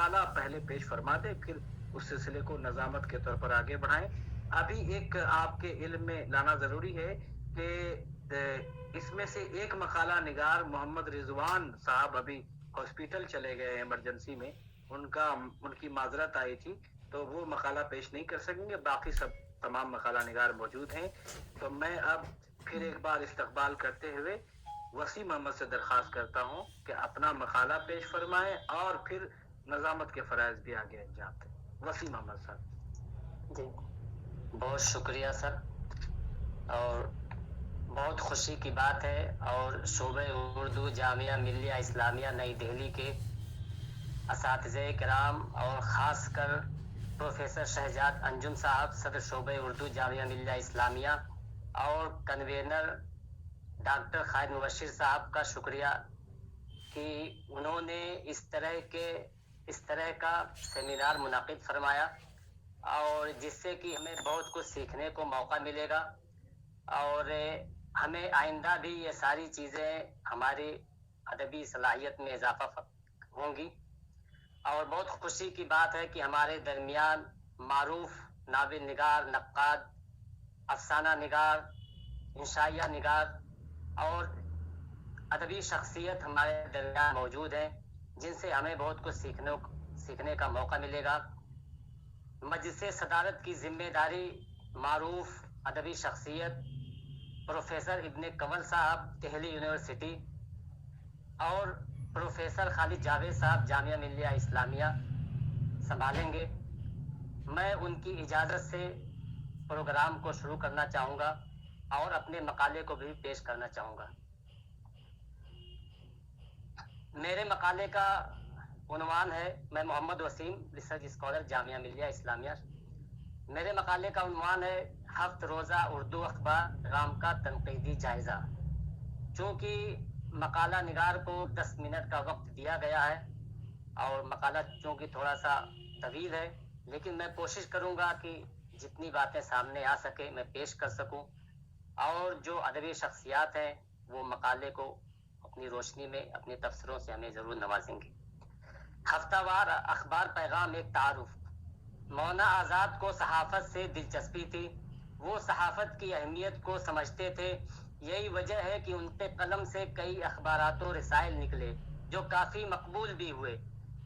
مقالہ پہلے پیش فرما دیں، پھر اس سلسلے کو نظامت کے طور پر آگے بڑھائیں۔ ابھی ایک آپ کے علم میں لانا ضروری ہے کہ اس میں سے ایک مقالہ نگار محمد رضوان صاحب ابھی ہاسپٹل چلے گئے ایمرجنسی میں، ان کی معذرت آئی تھی، تو وہ مقالہ پیش نہیں کر سکیں گے، باقی سب تمام مقالہ نگار موجود ہیں۔ تو میں اب پھر ایک بار استقبال کرتے ہوئے وسیم محمد سے درخواست کرتا ہوں کہ اپنا مقالہ پیش فرمائیں اور پھر نظامت کے فرائض بھی آگے انجام دیں۔ وسیم محمد صاحب۔ جی بہت شکریہ سر، اور بہت خوشی کی بات ہے، اور شعبہ اردو جامعہ ملیہ اسلامیہ نئی دہلی کے اساتذہ کرام اور خاص کر پروفیسر شہزاد انجم صاحب صدر شعبہ اردو جامعہ ملیہ اسلامیہ اور کنوینر ڈاکٹر خالد مبشر صاحب کا شکریہ کہ انہوں نے اس طرح کا سیمینار منعقد فرمایا، اور جس سے کہ ہمیں بہت کچھ سیکھنے کو موقع ملے گا، اور ہمیں آئندہ بھی یہ ساری چیزیں ہماری ادبی صلاحیت میں اضافہ ہوں گی۔ اور بہت خوشی کی بات ہے کہ ہمارے درمیان معروف ناول نگار، نقاد، افسانہ نگار، انشائیہ نگار اور ادبی شخصیت ہمارے درمیان موجود ہیں، جن سے ہمیں بہت کچھ سیکھنے کا موقع ملے گا۔ مجلس صدارت کی ذمہ داری معروف ادبی شخصیت پروفیسر ابن کنول صاحب دہلی یونیورسٹی اور پروفیسر خالد جاوید صاحب جامعہ ملیہ اسلامیہ سنبھالیں گے۔ میں ان کی اجازت سے پروگرام کو شروع کرنا چاہوں گا اور اپنے مقالے کو بھی پیش کرنا چاہوں گا۔ میرے مقالے کا عنوان ہے، میں محمد وسیم، ریسرچ اسکالر جامعہ ملیہ اسلامیہ۔ میرے مقالے کا عنوان ہے ہفت روزہ اردو اخبار رام کا تنقیدی جائزہ۔ چونکہ مقالہ نگار کو 10 منٹ کا وقت دیا گیا ہے اور مقالہ چونکہ تھوڑا سا طویل ہے، لیکن میں کوشش کروں گا کہ جتنی باتیں سامنے آ سکے میں پیش کر سکوں، اور جو ادبی شخصیات ہیں وہ مقالے کو اپنی روشنی میں اپنے تبصروں سے ہمیں ضرور نوازیں گے۔ ہفتہ وار اخبار پیغام ایک تعارف۔ مولانا آزاد کو صحافت سے دلچسپی تھی، وہ صحافت کی اہمیت کو سمجھتے تھے، یہی وجہ ہے کہ ان کے قلم سے کئی اخبارات و رسائل نکلے جو کافی مقبول بھی ہوئے۔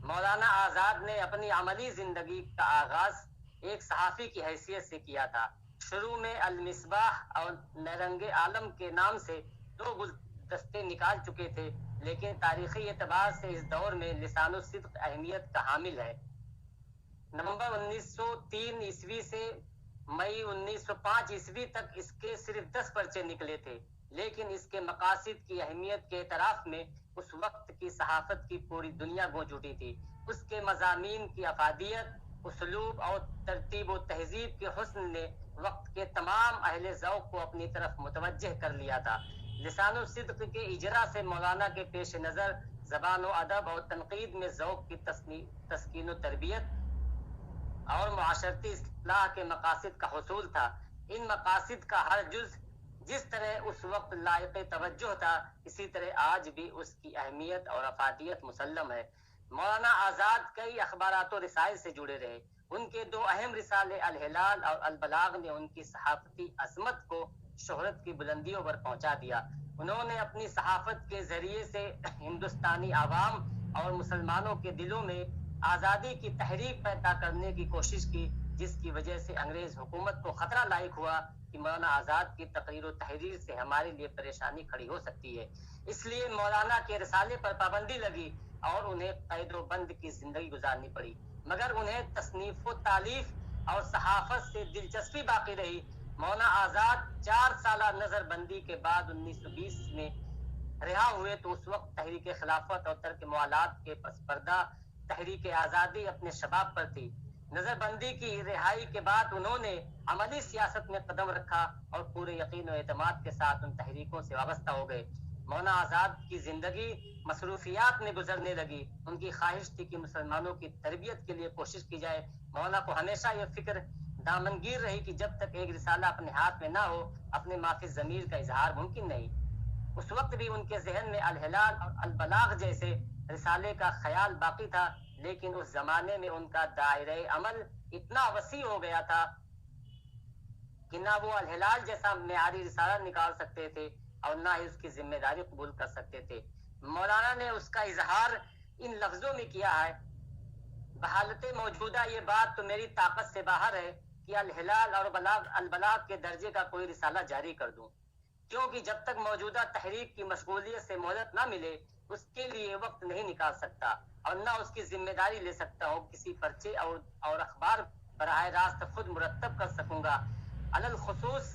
مولانا آزاد نے اپنی عملی زندگی کا آغاز ایک صحافی کی حیثیت سے کیا تھا۔ شروع میں المصباح اور نیرنگ عالم کے نام سے 2 گلدستے نکال چکے تھے، لیکن تاریخی اعتبار سے اس دور میں لسان الصدق اہمیت کا حامل ہے۔ نومبر 1903 عیسوی سے مئی 1905 عیسوی تک اس کے صرف 10 پرچے نکلے تھے، لیکن اس کے مقاصد کی اہمیت کے اعتراف میں اس وقت کی صحافت کی پوری دنیا گونج اٹھی تھی۔ اس کے مضامین کی افادیت، اسلوب اور ترتیب و تہذیب کے حسن نے وقت کے تمام اہل ذوق کو اپنی طرف متوجہ کر لیا تھا۔ لسان الصدق کے اجرا سے مولانا کے پیش نظر زبان و ادب اور تنقید میں ذوق کی تسکین و تربیت اور معاشرتی اصلاح کے مقاصد کا حصول تھا۔ ان مقاصد کا ہر جز جس طرح اس وقت لائق توجہ تھا، اسی طرح آج بھی اس کی اہمیت اور افادیت مسلم ہے۔ مولانا آزاد کئی اخبارات و رسائل سے جڑے رہے۔ ان کے 2 اہم رسالے الہلال اور البلاغ نے ان کی صحافتی عظمت کو شہرت کی بلندیوں پر پہنچا دیا۔ انہوں نے اپنی صحافت کے ذریعے سے ہندوستانی عوام اور مسلمانوں کے دلوں میں آزادی کی تحریک پیدا کرنے کی کوشش کی، جس کی وجہ سے انگریز حکومت کو خطرہ لاحق ہوا کہ مولانا آزاد کی تقریر و تحریر سے ہمارے لیے پریشانی کھڑی ہو سکتی ہے۔ اس لیے مولانا کے رسالے پر پابندی لگی اور انہیں قید و بند کی زندگی گزارنی پڑی، مگر انہیں تصنیف و تالیف اور صحافت سے دلچسپی باقی رہی۔ مولانا آزاد 4 سالہ نظر بندی کے بعد 1920 میں رہا ہوئے تو اس وقت تحریک خلافت اور ترک موالات کے پس پردہ تحریک آزادی اپنے شباب پر تھی۔ نظر بندی کی رہائی کے بعد انہوں نے عملی سیاست میں قدم رکھا اور پورے یقین و اعتماد کے ساتھ ان تحریکوں سے وابستہ ہو گئے۔ مولانا آزاد کی زندگی مصروفیات میں گزرنے لگی۔ ان کی خواہش تھی کہ مسلمانوں کی تربیت کے لیے کوشش کی جائے۔ مولانا کو ہمیشہ یہ فکر دامنگیر رہی کہ جب تک ایک رسالہ اپنے ہاتھ میں نہ ہو، اپنے مافی ضمیر کا اظہار ممکن نہیں۔ اس وقت بھی ان کے ذہن میں الہلال اور البلاغ جیسے رسالے کا خیال باقی تھا، لیکن اس زمانے میں ان کا دائرہ عمل اتنا وسیع ہو گیا تھا کہ نہ وہ الہلال جیسا معیاری رسالہ نکال سکتے تھے اور نہ ہی اس کی ذمہ داری قبول کر سکتے تھے. مولانا نے اس کا اظہار ان لفظوں میں کیا ہے: بحالت موجودہ یہ بات تو میری طاقت سے باہر ہے کہ الہلال اور البلاغ کے درجے کا کوئی رسالہ جاری کر دوں، کیونکہ جب تک موجودہ تحریک کی مشغولیت سے مہلت نہ ملے اس کے لیے وقت نہیں نکال سکتا اور نہ اس کی ذمہ داری لے سکتا ہوں. کسی پرچے اور اخبار براہ راست خود مرتب کر سکوں گا. علل خصوص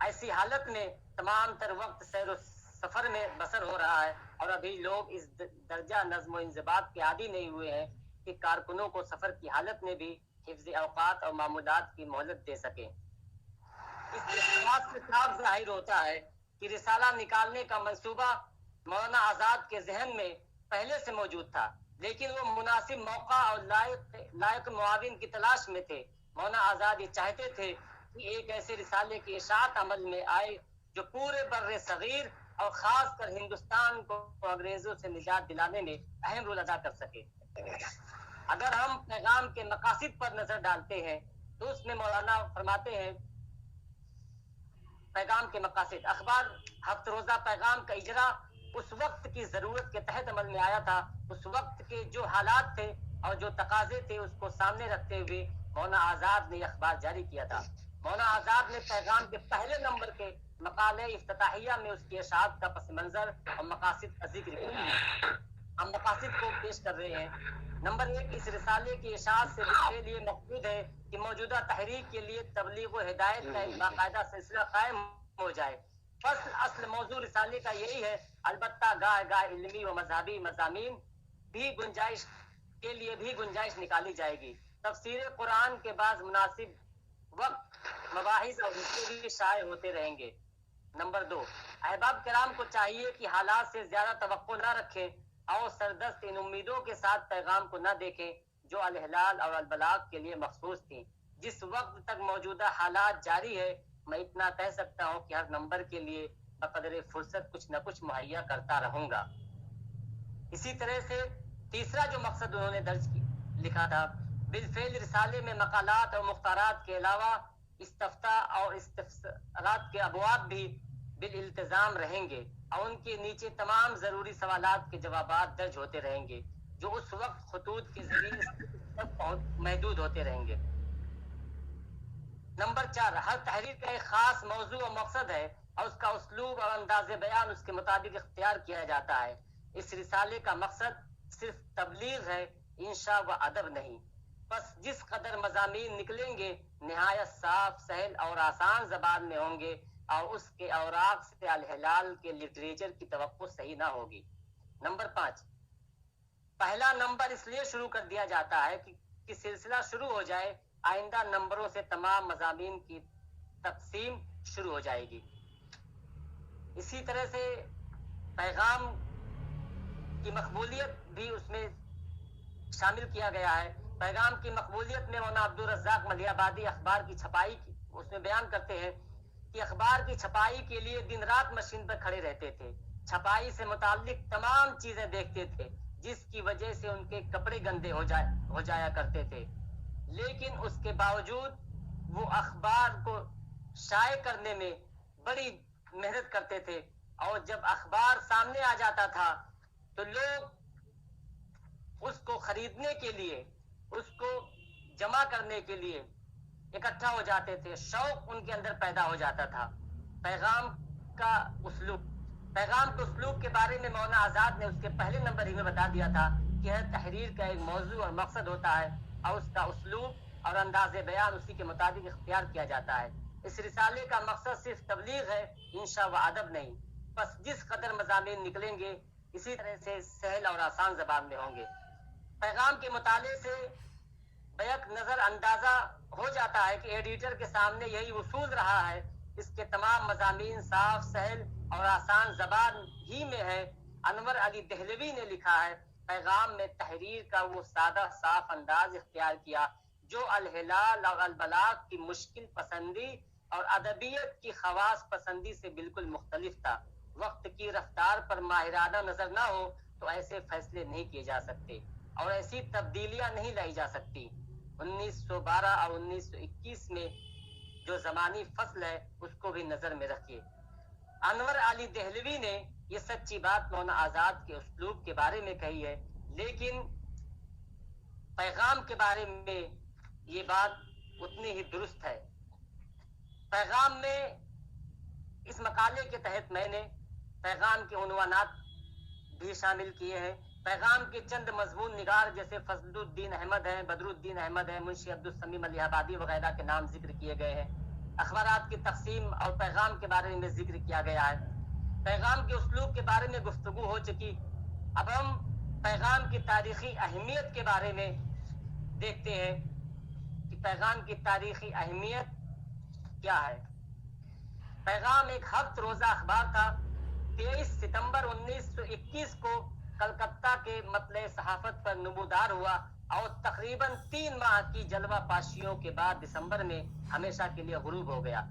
ایسی حالت میں تمام تر وقت سیر و سفر میں بسر ہو رہا ہے اور ابھی لوگ اس درجہ نظم و انضباط کے عادی نہیں ہوئے ہیں کہ کارکنوں کو سفر کی حالت میں بھی حفظ اوقات اور معمولات کی مہلت دے سکیں. اس اختلاف سے صاف ظاہر ہوتا ہے کہ رسالہ نکالنے کا منصوبہ مولانا آزاد کے ذہن میں پہلے سے موجود تھا، لیکن وہ مناسب موقع اور لائق معاون کی تلاش میں تھے. مولانا آزاد یہ چاہتے تھے کہ ایک ایسے رسالے کی اشاعت عمل میں آئے جو پورے بر صغیر اور خاص کر ہندوستان کو انگریزوں سے نجات دلانے میں اہم رول ادا کر سکے. اگر ہم پیغام کے مقاصد پر نظر ڈالتے ہیں تو اس میں مولانا فرماتے ہیں: پیغام کے مقاصد، اخبار ہفت روزہ پیغام کا اجرا اس وقت کی ضرورت کے تحت عمل میں آیا تھا. اس وقت کے جو حالات تھے اور جو تقاضے تھے اس کو سامنے رکھتے ہوئے مولانا آزاد نے یہ اخبار جاری کیا تھا. مولانا آزاد نے پیغام کے پہلے نمبر کے مقالے افتتاحیہ میں اس کی اشاعت کا پس منظر اور مقاصد کا ذکر کیا. ہم مقاصد کو پیش کر رہے ہیں. نمبر 1، اس رسالے کی اشاعت سے کے لیے مقصود ہے کہ موجودہ تحریک کے لیے تبلیغ و ہدایت کا ایک باقاعدہ سلسلہ قائم ہو جائے. اصل موضوع رسالے کا یہی ہے، البتہ گاہ علمی و مذہبی مضامین بھی گنجائش کے لیے بھی گنجائش نکالی جائے گی. تفسیر قرآن کے بعض مناسب وقت مباحث اور حصے بھی شائع ہوتے رہیں گے. نمبر 2، احباب کرام کو چاہیے کہ حالات سے زیادہ توقع نہ رکھیں اور سردست ان امیدوں کے ساتھ پیغام کو نہ دیکھیں جو الہلال اور البلاغ کے لیے مخصوص تھیں. جس وقت تک موجودہ حالات جاری ہے میں اتنا کہہ سکتا ہوں کہ ہر نمبر کے لیے بقدر فرصت کچھ نہ کچھ مہیا کرتا رہوں گا. اسی طرح سے تیسرا جو مقصد انہوں نے لکھا تھا، بالفعل رسالے میں مقالات اور مختارات کے علاوہ استفتاء اور استفسارات کے ابواب بھی بالالتزام رہیں گے اور ان کے نیچے تمام ضروری سوالات کے جوابات درج ہوتے رہیں گے جو اس وقت خطوط کے ذریعے تک محدود ہوتے رہیں گے. نمبر 4، ہر تحریر کا ایک خاص موضوع و مقصد ہے اور اس کا اسلوب اور انداز بیان اس کے مطابق اختیار کیا جاتا ہے. اس رسالے کا مقصد صرف تبلیغ ہے، انشاء و ادب نہیں. بس جس قدر مضامین نکلیں گے نہایت صاف، سہل اور آسان زبان میں ہوں گے اور اس کے اوراق سے الہلال کے لٹریچر کی توقع صحیح نہ ہوگی. نمبر 5، پہلا نمبر اس لیے شروع کر دیا جاتا ہے کہ سلسلہ شروع ہو جائے. آئندہ نمبروں سے تمام مضامین کی تقسیم شروع ہو جائے گی. اسی طرح سے پیغام کی مقبولیت بھی اس میں شامل کیا گیا ہے. پیغام کی مقبولیت میں مولانا عبدالرزاق ملیح آبادی اخبار کی چھپائی کی اس میں بیان کرتے ہیں کہ اخبار کی چھپائی کے لیے دن رات مشین پر کھڑے رہتے تھے. چھپائی سے متعلق تمام چیزیں دیکھتے تھے جس کی وجہ سے ان کے کپڑے گندے ہو جایا کرتے تھے، لیکن اس کے باوجود وہ اخبار کو شائع کرنے میں بڑی محنت کرتے تھے اور جب اخبار سامنے آ جاتا تھا تو لوگ اس کو خریدنے کے لیے، اس کو جمع کرنے کے لیے اکٹھا ہو جاتے تھے. شوق ان کے اندر پیدا ہو جاتا تھا. پیغام کے اسلوب کے بارے میں مولانا آزاد نے اس کے پہلے نمبر ہی میں بتا دیا تھا کہ ہر تحریر کا ایک موضوع اور مقصد ہوتا ہے اور اس کا اسلوب اور انداز بیان اسی کے مطابق اختیار کیا جاتا ہے. اس رسالے کا مقصد صرف تبلیغ ہے، انشاء و ادب نہیں. بس جس قدر مضامین نکلیں گے اسی طرح سے سہل اور آسان زبان میں ہوں گے. پیغام کے مطالعے سے بیک نظر اندازہ ہو جاتا ہے کہ ایڈیٹر کے سامنے یہی اصول رہا ہے. اس کے تمام مضامین صاف، سہل اور آسان زبان ہی میں ہے. انور علی دہلوی نے لکھا ہے، پیغام میں تحریر کا وہ سادہ صاف انداز اختیار کیا جو الہلال اور البلاغ کی مشکل پسندی اور ادبیت کی خواص پسندی سے بالکل مختلف تھا. وقت کی رفتار پر ماہرانہ نظر نہ ہو تو ایسے فیصلے نہیں کیے جا سکتے اور ایسی تبدیلیاں نہیں لائی جا سکتی. 1912 اور 1921 میں جو زمانی فصل ہے اس کو بھی نظر میں رکھیے. انور علی دہلوی نے یہ سچی بات مولانا آزاد کے اسلوب کے بارے میں کہی ہے، لیکن پیغام کے بارے میں یہ بات اتنی ہی درست ہے. پیغام میں اس مقالے کے تحت میں نے پیغام کے عنوانات بھی شامل کیے ہیں. پیغام کے چند مضمون نگار جیسے فضل الدین احمد ہیں، بدر الدین احمد ہیں، منشی عبدالسمیم الہ آبادی وغیرہ کے نام ذکر کیے گئے ہیں. اخبارات کی تقسیم اور پیغام کے بارے میں ذکر کیا گیا ہے. پیغام کے اسلوب کے بارے میں گفتگو ہو چکی. اب ہم پیغام کی تاریخی اہمیت کے بارے میں دیکھتے ہیں کہ پیغام کی تاریخی اہمیت کیا ہے. پیغام ایک ہفت روزہ اخبار تھا. 23 ستمبر 1921 کو کلکتہ کے مطلع صحافت پر نمودار ہوا اور تقریباً 3 ماہ کی جلوہ پاشیوں کے بعد دسمبر میں ہمیشہ کے لیے غروب ہو گیا.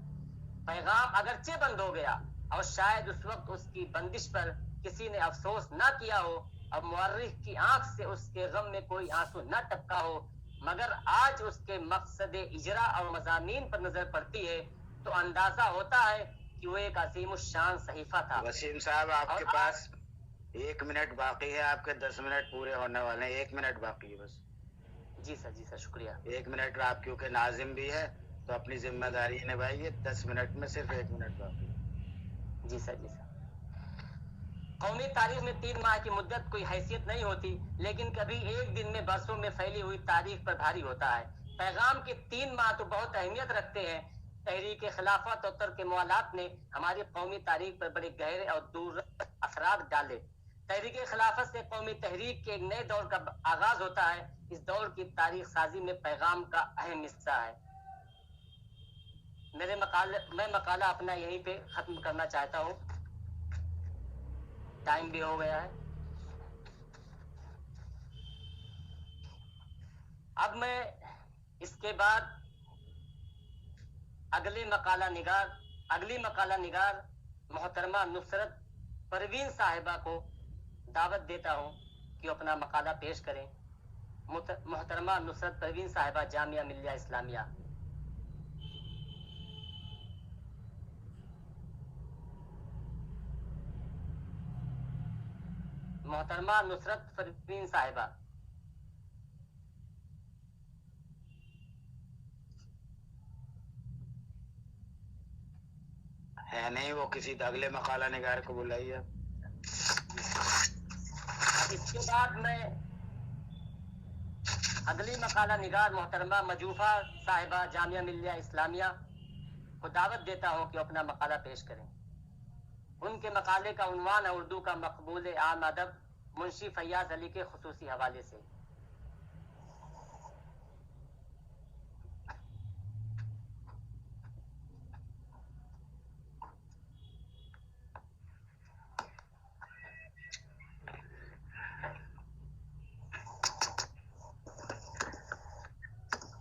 پیغام اگرچہ بند ہو گیا اور شاید اس وقت اس کی بندش پر کسی نے افسوس نہ کیا ہو اور مورخ کی آنکھ سے اس کے غم میں کوئی آنسو نہ ٹپکا ہو، مگر آج اس کے مقصد اجرا اور مضامین پر نظر پڑتی ہے تو اندازہ ہوتا ہے کہ وہ ایک عظیم الشان صحیفہ تھا. وسیم صاحب آپ کے پاس 1 منٹ باقی ہے. آپ کے 10 منٹ پورے ہونے والے ہیں. 1 منٹ باقی ہے بس. جی سر شکریہ. 1 منٹ. آپ کیونکہ ناظم بھی ہے تو اپنی ذمہ داری نبھائیے. 10 منٹ میں صرف 1 منٹ باقی ہے. جی سر. قومی تاریخ میں 3 ماہ کی مدت کوئی حیثیت نہیں ہوتی، لیکن کبھی ایک دن میں برسوں میں پھیلی ہوئی تاریخ پر بھاری ہوتا ہے. پیغام کے 3 ماہ تو بہت اہمیت رکھتے ہیں. تحریک خلافت اور ترک موالات نے ہماری قومی تاریخ پر بڑے گہرے اور دور اثرات ڈالے. تحریک خلافت سے قومی تحریک کے ایک نئے دور کا آغاز ہوتا ہے. اس دور کی تاریخ سازی میں پیغام کا اہم حصہ ہے. میں مقالہ اپنا یہیں پہ ختم کرنا چاہتا ہوں. ٹائم بھی ہو گیا ہے. اب میں اس کے بعد اگلی مقالہ نگار محترمہ نصرت پروین صاحبہ کو دعوت دیتا ہوں کہ اپنا مقالہ پیش کریں. محترمہ نصرت پروین صاحبہ، جامعہ ملیہ اسلامیہ. محترمہ نصرت پروین صاحبہ. ہے نہیں، وہ کسی اگلے مقالہ نگار کو بلائیے. اس کے بعد میں اگلی مقالہ نگار محترمہ مجوفہ صاحبہ، جامعہ ملیہ اسلامیہ کو دعوت دیتا ہوں کہ اپنا مقالہ پیش کریں. ان کے مقالے کا عنوان ہے اردو کا مقبول عام ادب، منشی فیاض علی کے خصوصی حوالے سے.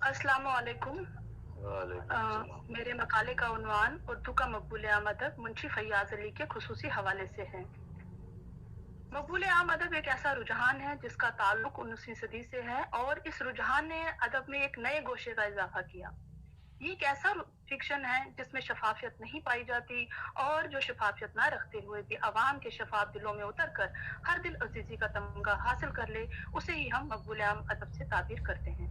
السلام علیکم. میرے مقالے کا عنوان اردو کا مقبول عام ادب منشی فیاض علی کے خصوصی حوالے سے ہے. مقبول عام ادب ایک ایسا رجحان ہے جس کا تعلق 19ویں صدی سے ہے اور اس رجحان نے ادب میں ایک نئے گوشے کا اضافہ کیا. یہ ایک ایسا فکشن ہے جس میں شفافیت نہیں پائی جاتی اور جو شفافیت نہ رکھتے ہوئے بھی عوام کے شفاف دلوں میں اتر کر ہر دل عزیزی کا تمغہ حاصل کر لے، اسے ہی ہم مقبول عام ادب سے تعبیر کرتے ہیں.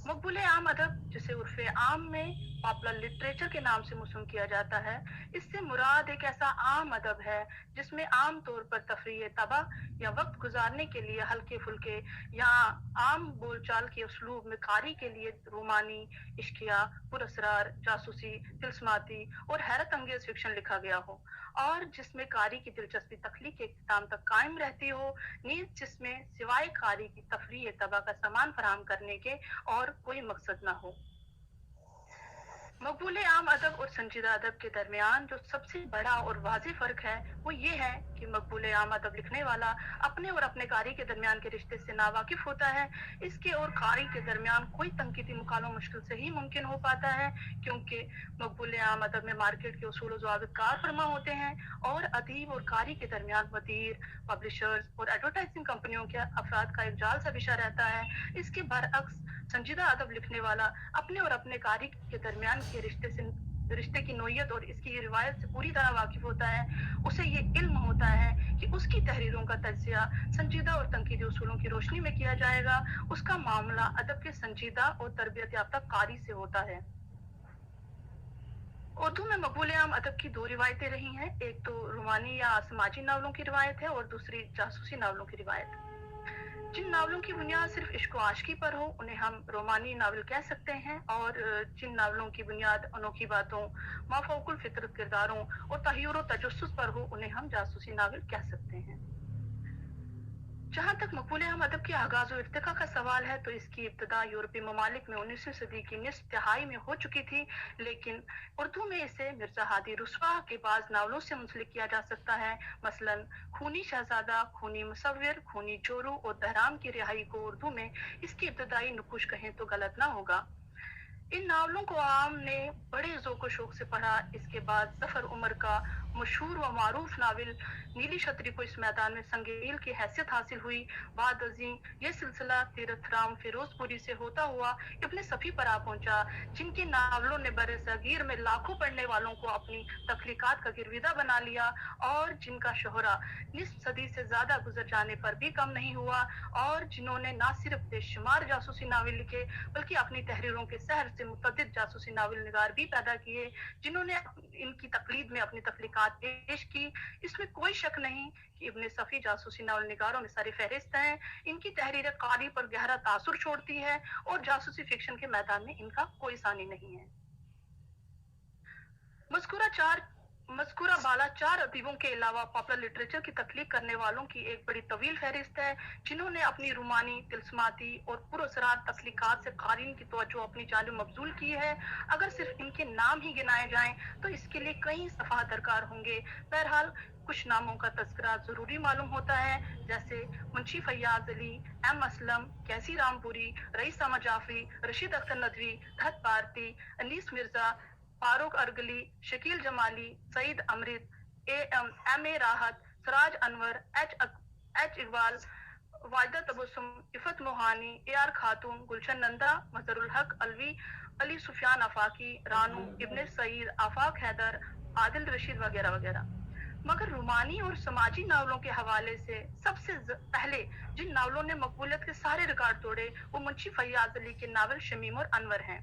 مقبول عام ادب، جسے عرف عام میں پاپولر لٹریچر کے نام سے موسوم کیا جاتا ہے، اس سے مراد ایک ایسا عام ادب ہے جس میں عام طور پر تفریح طبع یا وقت گزارنے کے لیے ہلکے پھلکے یا عام بول چال کے اسلوب میں قاری کے لیے رومانی، عشقیہ، پراسرار، جاسوسی، طلسماتی اور حیرت انگیز فکشن لکھا گیا ہو، اور جس میں قاری کی دلچسپی تخلیق کے اختتام تک قائم رہتی ہو، نیز جس میں سوائے قاری کی تفریح طبع کا سامان فراہم کرنے کے اور کوئی مقصد نہ ہو. मकबूल आम अदब और संजीदा अदब के दरमियान जो सबसे बड़ा और वाज़ेह फ़र्क है वो ये है कि मकबूल आम अदब लिखने वाला अपने और अपने कारी के दरमियान के रिश्ते से नावाकिफ़ होता है। इसके और कारी के दरमियान कोई तनकीदी मुकालमा मुश्किल से ही मुमकिन हो पाता है, क्योंकि मकबूल आम अदब में मार्केट के उसूल व ज़वाबित कार फरमा होते हैं और अदीब और कारी के दरमियान वज़ीर, पब्लिशर्स और एडवर्टाइजिंग कंपनियों के अफराद का एक जाल सा बिछा रहता है। इसके बरअक्स संजीदा अदब लिखने वाला अपने और अपने कारी के दरमियान के रिश्ते की नोयत और इसकी रिवायत से पूरी तरह वाकिफ होता है। उसे ये इल्म होता है कि उसकी तहरीरों का तज्जिया संजीदा और तनकीदी उसूलों की रोशनी में किया जाएगा। उसका मामला अदब के संजीदा और तरबियत याफ्ता कारी से होता है। उर्दू में मकबूल आम अदब की दो रिवायतें रही हैं, एक तो रोमानी या समाजी नावलों की रिवायत है और दूसरी जासूसी नावलों की रिवायत। जिन नावलों की बुनियाद सिर्फ इश्क व आशिकी पर हो उन्हें हम रोमानी नावल कह सकते हैं, और जिन नावलों की बुनियाद अनोखी बातों, माफौकुल फितरत किरदारों और तहय्युर व तजस्सुस पर हो उन्हें हम जासूसी नावल कह सकते हैं। जहाँ तक मकबूल आम अदब के आगाज और इर्तिका का सवाल है तो इसकी इब्तदा यूरोपीय ममालिक में 19वीं सदी की निस्फ तिहाई में हो चुकी थी, लेकिन उर्दू में इसे मिर्जा हादी रुस्वा के बाज़ नावलों से मुंसलिक किया जा सकता है। मसलन खूनी शहजादा, खूनी मुसव्विर, खूनी चोरू और बहराम की रिहाई को उर्दू में इसकी इब्तदाई नुकुश कहें तो गलत ना होगा। इन नावलों को आम ने बड़े ज़ौक़ शौक़ से पढ़ा। इसके बाद ज़फ़र उमर का मशहूर व मारूफ नावल नीली छतरी को इस मैदान में संगील की हैसियत हासिल हुई। बाद अज़ीं ये सिलसिला तीरथ राम फिरोजपुरी से होता हुआ इब्ने सफ़ी पर आ पहुंचा, जिनके नावलों ने बरे सगीर में लाखों पढ़ने वालों को अपनी तख्लीकात का गिरविदा बना लिया और जिनका शोहरा निस्फ सदी से ज़्यादा गुजर जाने पर भी कम नहीं हुआ, और जिन्होंने न सिर्फ बेशुमार जासूसी नावल लिखे बल्कि अपनी तहरीरों के सहर से मुतअद्दिद जासूसी नावल निगार भी पैदा किए, जिन्होंने इनकी तकलीद में अपनी तख्लीकात पेश की। इसमें कोई शक नहीं कि इब्ने सफ़ी जासूसी नावल निगारों में सर फहरिस्त हैं। इनकी तहरीर कारी पर गहरा तासुर छोड़ती है और जासूसी फिक्शन के मैदान में इनका कोई सानी नहीं है। मज़कूरा बाला चार अदीबों के अलावा पॉपुलर लिटरेचर की तख्लीक करने वालों की एक बड़ी तवील फहरिस्त है, जिन्होंने अपनी रूमानी, तिल्स्माती और पुरअसरार तख्लीकात से क़ारीन की तवज्जो अपनी जानिब मबज़ूल की है। अगर सिर्फ इनके नाम ही गिनाए जाएं तो इसके लिए कई सफ़हा दरकार होंगे। बहरहाल कुछ नामों का तज़किरा ज़रूरी मालूम होता है, जैसे मुंशी फैयाज़ अली, एम असलम, कैसी रामपुरी, रईस अहमद जाफरी, रशीद अख्तर नदवी, धत Bharti, Anis Mirza, Farooq Argali, Shakeel Jamali, Saeed Amrit, M A Rahat, Siraj Anwar, H Iqbal, Wajida Tabassum, Iffat Mohani, A R Khatoon, Gulshan Nanda, Mazharul हक अलवी, अली सुफियान आफाकी, रानू, इब्ने सईद, आफाक हैदर, आदिल रशीद वगैरह वगैरह। मगर रूमानी और समाजी नावलों के हवाले से सबसे पहले जिन नावलों ने मकबूलियत के सारे रिकॉर्ड तोड़े वो मुंशी फैयाज़ अली के नावल शमीम और अनवर हैं।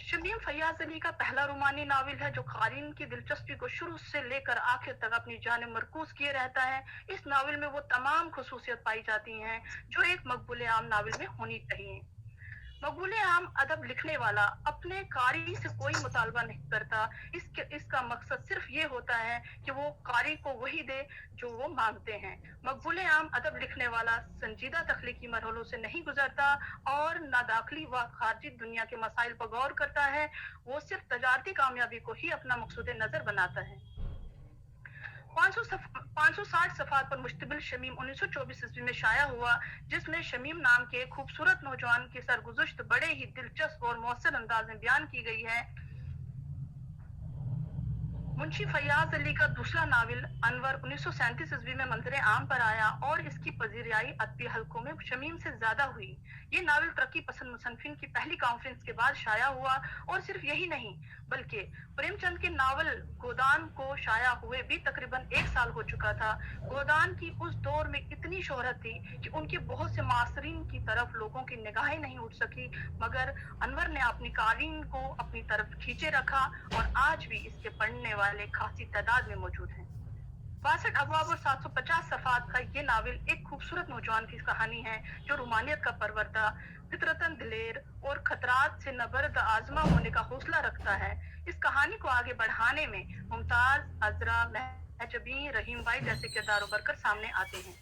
शमीम फैयाज़ अली का पहला रूमानी नावल है जो क़ारीन की दिलचस्पी को शुरू से लेकर आखिर तक अपनी जानिब मरकूज किए रहता है। इस नावल में वो तमाम खुसूसियत पाई जाती हैं जो एक मकबूल आम नावल में होनी चाहिए। मकबूल आम अदब लिखने वाला अपने कारी से कोई मुतालबा नहीं करता। इसका मकसद सिर्फ ये होता है कि वो कारी को वही दे जो वो मांगते हैं। मकबूल आम अदब लिखने वाला संजीदा तख्लीकी मरहलों से नहीं गुजरता और ना दाखिली व खारजी दुनिया के मसाइल पर गौर करता है। वो सिर्फ तजारती कामयाबी को ही अपना मकसूद नजर बनाता है। 560 सफ़ात पर मुश्तमिल शमीम 1924 ईस्वी में शाया हुआ, जिसमें शमीम नाम के खूबसूरत नौजवान की सरगुज़श्त बड़े ही दिलचस्प और मौसर अंदाज में बयान की गई है। मुंशी फैयाज़ अली का दूसरा नावल अनवर 1937 ईस्वी में मंजर आम पर आया और इसकी पजीराई अदबी हलकों में शमीम से ज्यादा हुई। ये नावल तरक्की पसंद मुसन्निफिन की पहली कॉन्फ्रेंस के बाद शाया हुआ, और सिर्फ यही नहीं बल्कि प्रेमचंद के नावल गोदान को शाया हुए भी तकरीबन 1 साल हो चुका था। गोदान की उस दौर में इतनी शोहरत थी कि उनके बहुत से मासरीन की तरफ लोगों की निगाहें नहीं उठ सकी, मगर अनवर ने अपनी कालीन को अपनी तरफ खींचे रखा और आज भी इसके पढ़ने वाले खासी तादाद में मौजूद हैं। 62 अबवाब और 750 सफ़ात का ये नावल एक खूबसूरत नौजवान की कहानी है जो रूमानियत का परवरदा, फितरतन दिलेर और खतरात से नबर्द आजमा होने का हौसला रखता है। इस कहानी को आगे बढ़ाने में मुमताज, अजरा, महजबी, रहीम भाई जैसे किरदार उभर कर सामने आते हैं।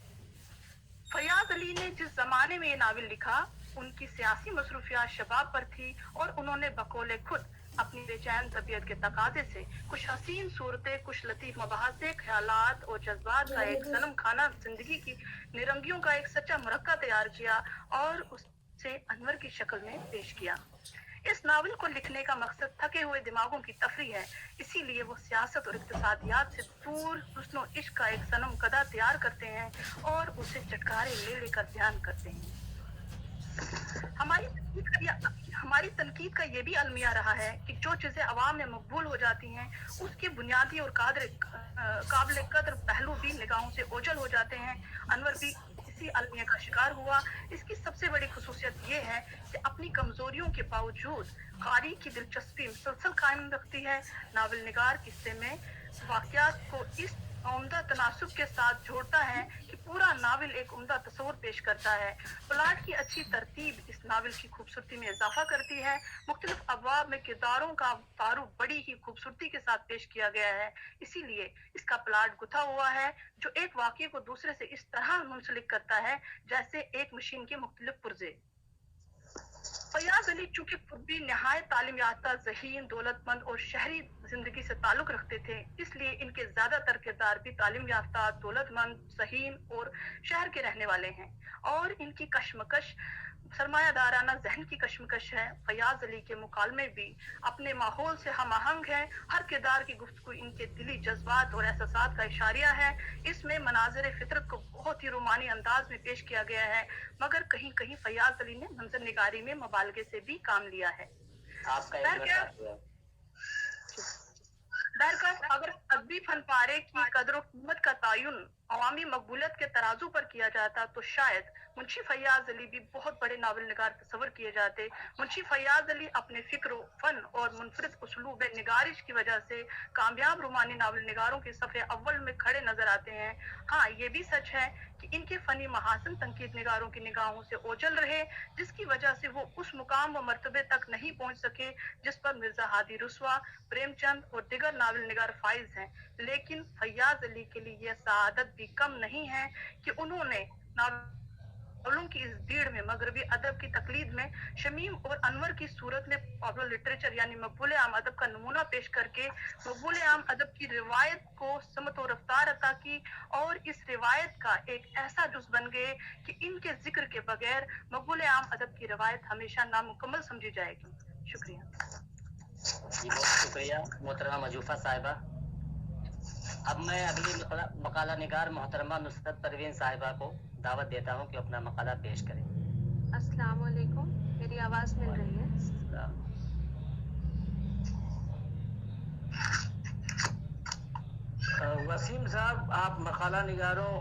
फैयाज़ अली ने जिस जमाने में ये नावल लिखा उनकी सियासी मसरूफियात शबाब पर थी और उन्होंने बकौले खुद अपनी बेचैन तबीयत के तकाजे से कुछ हसीन सूरतें, कुछ लतीफ मबाहसे, ख्यालात और जज्बात का एक सनम खाना जिंदगी की निरंगियों का एक सच्चा मुरक्का तैयार किया और उसे अनवर की शक्ल में पेश किया। इस नावल को लिखने का मकसद थके हुए दिमागों की तफरी है, इसीलिए वो सियासत और इक्तिसादियात से दूर हुस्न और इश्क का एक सनम कदा तैयार करते हैं और उसे चटकारे ले लेकर बयान करते हैं। हमारी तनकीद का ये भी अलमिया रहा है कि जो चीज़ें अवाम में मकबूल हो जाती हैं उसके बुनियादी और काबिल कदर पहलू भी निगाहों से ओझल हो जाते हैं। अनवर भी इसी अलमिया का शिकार हुआ। इसकी सबसे बड़ी खुसूसियत ये है कि अपनी कमजोरियों के बावजूद कारी की दिलचस्पी मुसलसल कायम रखती है। नावल निगार किस्से में वाक़यात को इस उम्दा तनासुब के साथ जोड़ता है कि पूरा नावल एक उम्दा तस्वुर पेश करता है। प्लाट की अच्छी तरतीब इस नावल की खूबसूरती में इजाफा करती है। मुख्तलिफ अबवाब में किरदारों का तारुफ बड़ी ही खूबसूरती के साथ पेश किया गया है, इसीलिए इसका प्लाट गुथा हुआ है जो एक वाक़ये को दूसरे से इस तरह मुंसलिक करता है जैसे एक मशीन के मुख्तलिफ पुर्जे। फयाज अली चूंकि खुद भी नहायत तालीम याफ्ता, ज़हीन, दौलतमंद और शहरी जिंदगी से ताल्लुक रखते थे, इसलिए इनके ज्यादातर किरदार भी तालीम याफ्ता, दौलतमंद, ज़हीन और शहर के रहने वाले हैं और इनकी कशमकश सरमायादाराना जहन की कशमकश है। फयाज अली के मुकालमे भी अपने माहौल से हमआहंग है। हर किरदार की गुफ्तगू इनके दिली जज्बात और एहसासात का इशारिया है। इसमें मनाज़िर फितरत को बहुत ही रोमानी अंदाज में पेश किया गया है, मगर कहीं कहीं फयाज अली ने मंजर निगारी में मुबालगे से भी काम लिया है। अगर अदबी फन पारे की कदर कीमत का तायुन अवामी मकबूलियत के तराजू पर किया जाता तो शायद मुंशी फैयाज अली भी बहुत बड़े नावल निगार तस्वर किए जाते। मुंशी फैयाज अली अपने फिक्र, फन और मुनफरिद उसलूब निगारिश की वजह से कामयाब रोमानी नावल निगारों के सफ़े अव्वल में खड़े नजर आते हैं। हाँ, ये भी सच है कि इनके फनी महासन तनकीद निगारों की निगाहों से ओझल रहे, जिसकी वजह से वो उस मुकाम व मर्तबे तक नहीं पहुंच सके जिस पर मिर्जा हादी रुस्वा, प्रेमचंद और दिगर नावल निगार फाइज हैं। लेकिन फैयाज अली के लिए यह सआदत भी कम नहीं है कि उन्होंने नावलों की इस भीड़ में मगरबी अदब की तकलीद में शमीम और अनवर की सूरत में पॉपुलर लिटरेचर यानी मकबूल आम अदब का नमूना पेश करके मकबूल आम अदब की रिवायत को समत और रफ्तार अता की और इस रिवायत का एक ऐसा जुज बन गए कि इनके जिक्र के बगैर मकबूल आम अदब की रिवायत हमेशा नामुकम्मल समझी जाएगी। शुक्रिया जी, बहुत शुक्रिया मोहतरमा मजूफा साहिबा। अब मैं अगली मकाला निगार मोहतरमा नुसरत परवीन साहिबा को दावत देता हूँ कि अपना मकाला पेश करें। अस्सलाम वालेकुम, मेरी आवाज़ मिल रही है? वसीम साहब, आप मकाला निगारों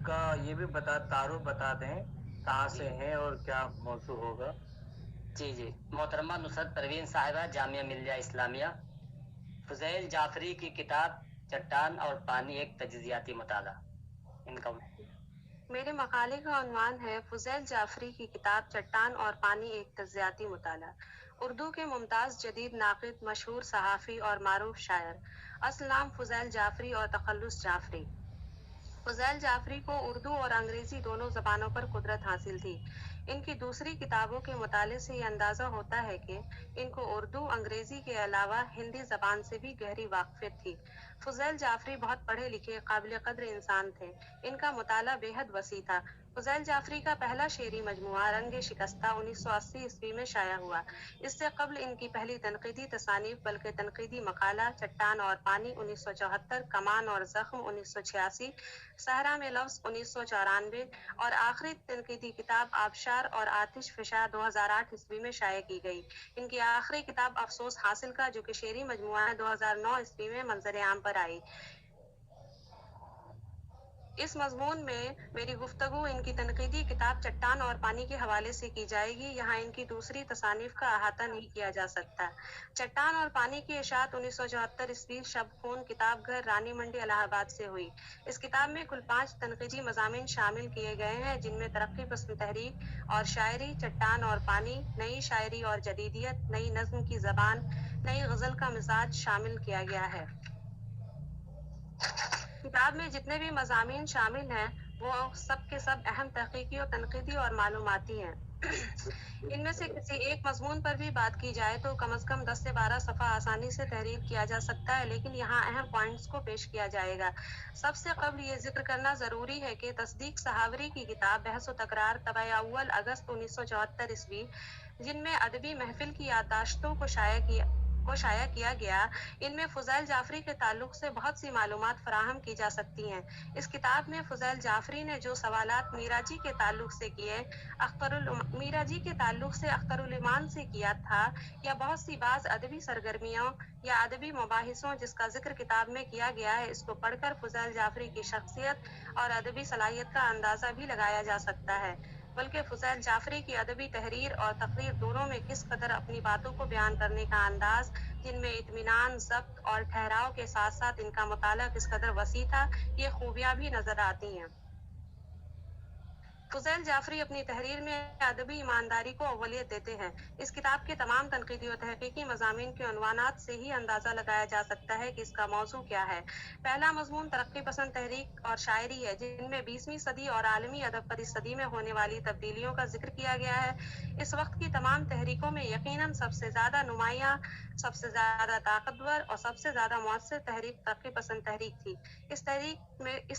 का ये भी तारुफ बता दें, कहाँ से हैं और क्या मौजू होगा। जी, मोहतरमा नुसरत परवीन साहिबा, जामिया मिल्लिया इस्लामिया। फुज़ैल जाफरी की किताब चट्टान और पानी एक तज्ज़ियाती मुताला। इनका मेरे मकाले का उन्वान है फुज़ैल जाफरी की किताब चट्टान और पानी एक तज्ज़ियाती मुताला। उर्दू के मुमताज़ जदीद नाक़िद, मशहूर सहाफ़ी और मारूफ शायर। असल नाम फुज़ैल जाफरी और तखल्लुस जाफरी। फुज़ैल जाफरी को उर्दू और अंग्रेज़ी दोनों ज़बानों पर कुदरत हासिल थी। इनकी दूसरी किताबों के मुताले से ये अंदाज़ा होता है कि इनको उर्दू, अंग्रेज़ी के अलावा हिंदी ज़बान से भी गहरी वाक़फ़ियत थी। फुज़ैल जाफरी बहुत पढ़े लिखे, काबिल क़द्र इंसान थे। इनका मुताला बेहद वसी था। फुज़ैल जाफरी का पहला शेरी मजमुआ रंग शिकस्ता 1980 ईस्वी में शाया हुआ। इससे कब्ल इनकी पहली तनक़ीदी तसानीफ़ बल्कि तनक़ीदी मकाला चट्टान और पानी 1974, कमान और ज़ख्म 1986, सहरा में लफ्ज़ 1994 और आखिरी तनक़ीदी किताब आबशार और आतिश फ़िशा 2008 ईस्वी में शाया की गई। इनकी आखिरी किताब अफसोस हासिल का, जो कि शेरी मजमुआ 2009 ईस्वी में मंज़र आम पर आई। इस मज़मून में मेरी गुफ्तगू इनकी तनक़ीदी किताब चट्टान और पानी के हवाले से की जाएगी। यहाँ इनकी दूसरी तसानीफ़ का अहाता नहीं किया जा सकता। चट्टान और पानी की इशाअत 1974 ईस्वी शब खून किताब घर, रानी मंडी, इलाहाबाद से हुई। इस किताब में कुल 5 तनक़ीदी मज़ामीन शामिल किए गए हैं, जिनमें तरक्की पसंद तहरीक और शायरी, चट्टान और पानी, नई शायरी और जदीदियत, नई नज़्म की ज़बान, नई गज़ल का मिजाज शामिल किया गया है। किताब में जितने भी मज़ामीन शामिल हैं वो सब के सब अहम तहकीकी और तनकीदी और मालूमाती हैं। इनमें से किसी एक मजमून पर भी बात की जाए तो कम से कम 10 से 12 सफ़ा आसानी से तहरीर किया जा सकता है, लेकिन यहाँ अहम पॉइंट्स को पेश किया जाएगा। सबसे कबल ये जिक्र करना ज़रूरी है कि तस्दीक सहावरी की किताब बहस व तकरार तबा अव्वल अगस्त 1974 ईस्वी, जिनमें अदबी महफिल की याददाश्तों को शाया किया गया, इनमें फुज़ैल जाफरी के ताल्लुक से बहुत सी मालूमात फराहम की जा सकती हैं। इस किताब में फुज़ैल जाफरी ने जो सवालात मीराजी के ताल्लुक से किए, मीराजी के ताल्लुक से अख्तरुल ईमान से किया था, या बहुत सी बाज़ अदबी सरगर्मियों या अदबी मुबाहिसों जिसका जिक्र किताब में किया गया है, इसको पढ़कर फुज़ैल जाफरी की शख्सियत और अदबी सलाहियत का अंदाज़ा भी लगाया जा सकता है। बल्कि फुज़ैल जाफरी की अदबी तहरीर और तकरीर दोनों में किस कदर अपनी बातों को बयान करने का अंदाज, जिनमें इत्मीनान, ज़ब्त और ठहराव के साथ साथ इनका मुताला किस कदर वसी था, ये खूबियाँ भी नजर आती हैं। फुज़ैल जाफरी अपनी तहरीर में अदबी ईमानदारी को अव्वलियत देते हैं। इस किताब के तमाम तनकीदी और तहकीकी मज़ामीन के उन्वानात से ही अंदाज़ा लगाया जा सकता है कि इसका मौजू क्या है। पहला मज़मून तरक्की पसंद तहरीक और शायरी है, जिनमें 20वीं सदी और आलमी अदब पर इस सदी में होने वाली तब्दीलियों का जिक्र किया गया है। इस वक्त की तमाम तहरीकों में यकीनन सबसे ज़्यादा नुमायाँ, सबसे ज़्यादा ताकतवर और सबसे ज़्यादा मौसर तहरीक तरक्की पसंद तहरीक थी। इस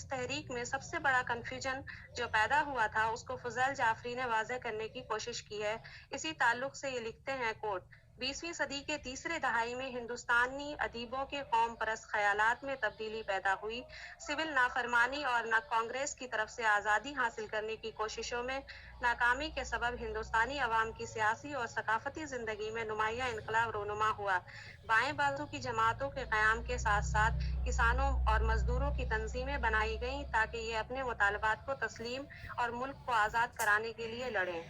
तहरीक में सबसे बड़ा कन्फ्यूजन जो पैदा हुआ था, उसको फुज़ैल जाफरी ने वाज़ेह करने की कोशिश की है। इसी ताल्लुक से ये लिखते हैं, कोट, 20वीं सदी के तीसरे दहाई में हिंदुस्तानी अदीबों के कौम परस्त ख्यालात में तब्दीली पैदा हुई। सिविल नाफरमानी और कांग्रेस की तरफ से आज़ादी हासिल करने की कोशिशों में नाकामी के सबब हिंदुस्तानी अवाम की सियासी और सकाफती ज़िंदगी में नुमाया इनकलाब रोनुमा हुआ। बाएं बाजू की जमातों के क़याम के साथ साथ किसानों और मजदूरों की तंजीमें बनाई गईं ताकि ये अपने मुतालबात को तस्लीम और मुल्क को आज़ाद कराने के लिए लड़ें।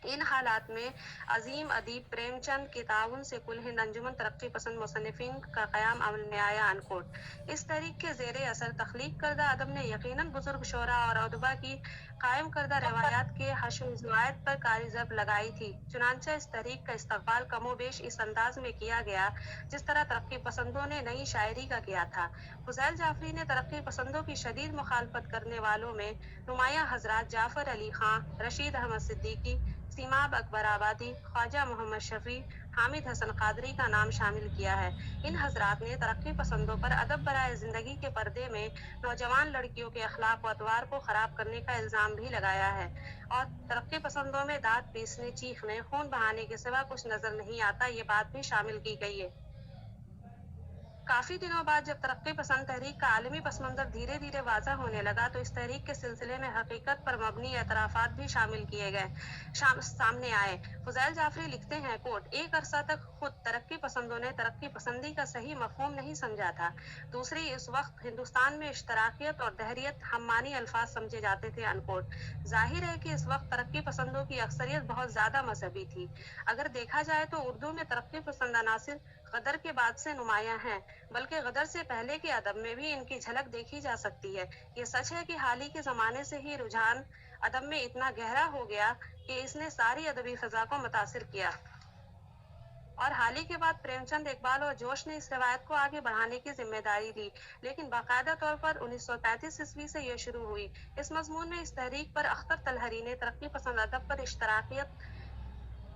इन हालात में अजीम अदीब प्रेमचंद के ताउन से कुल हिंद अंजुमन तरक्की पसंद मुसन्निफीन का क़याम अमल में आया, अनकोट। इस तहरीक के ज़ेरे असर तख्लीक करदा अदब ने यकीनन बुजुर्ग शोरा और अदबा की कायम करदा रवायात के हश्र ज़वायद पर कारी ज़रब लगाई थी। चुनांचे इस तहरीक का इस्तक़बाल कमोबेश इस अंदाज में किया गया जिस तरह तरक्की पसंदों ने नई शायरी का किया था। फुज़ैल जाफरी ने तरक्की पसंदों की शदीद मुखालफत करने वालों में नुमाया हज़रात जाफ़र अली खां, रशीद अहमद सिद्दीकी, सीमाब अकबर आबादी, ख्वाजा मोहम्मद शफी, हामिद हसन कादरी का नाम शामिल किया है। इन हजरात ने तरक्की पसंदों पर अदब बराए ज़िंदगी के पर्दे में नौजवान लड़कियों के अखलाक व अतवार को ख़राब करने का इल्ज़ाम भी लगाया है, और तरक्की पसंदों में दांत पीसने, चीखने, खून बहाने के सिवा कुछ नजर नहीं आता, ये बात भी शामिल की गई है। काफ़ी दिनों बाद जब तरक्की पसंद तहरीक का आलमी पस मंज़र धीरे धीरे वाज़ा होने लगा, तो इस तहरीक के सिलसिले में हकीकत पर मबनी एतराफ़ात भी शामिल किए गए, सामने आए। फुज़ैल जाफरी लिखते हैं, कोट, एक अरसा तक खुद तरक्की पसंदों ने तरक्की पसंदी का सही मफ़हूम नहीं समझा था। दूसरी, इस वक्त हिंदुस्तान में इश्तराकियत और दहरियत हममानी अल्फाज समझे जाते थे, अनकोट। जाहिर है कि इस वक्त तरक्की पसंदों की अक्सरियत बहुत ज़्यादा मजहबी थी। अगर देखा जाए तो उर्दू में तरक्की पसंद अनासिर गदर के बाद से नुमाया हैं, बल्कि गदर से पहले के अदब में भी इनकी झलक देखी जा सकती है। ये सच है कि हाल ही के ज़माने से ही रुझान अदब में इतना गहरा हो गया कि इसने सारी अदबी फ़ज़ा को मुतासिर किया, और हाल ही के बाद प्रेमचंद, इकबाल और जोश ने इस रवायत को आगे बढ़ाने की जिम्मेदारी ली, लेकिन बाकायदा तौर पर 1935 ईस्वी से ये शुरू हुई। इस मजमून में इस तहरीक पर अख्तर तलहरी ने तरक्की पसंद अदब पर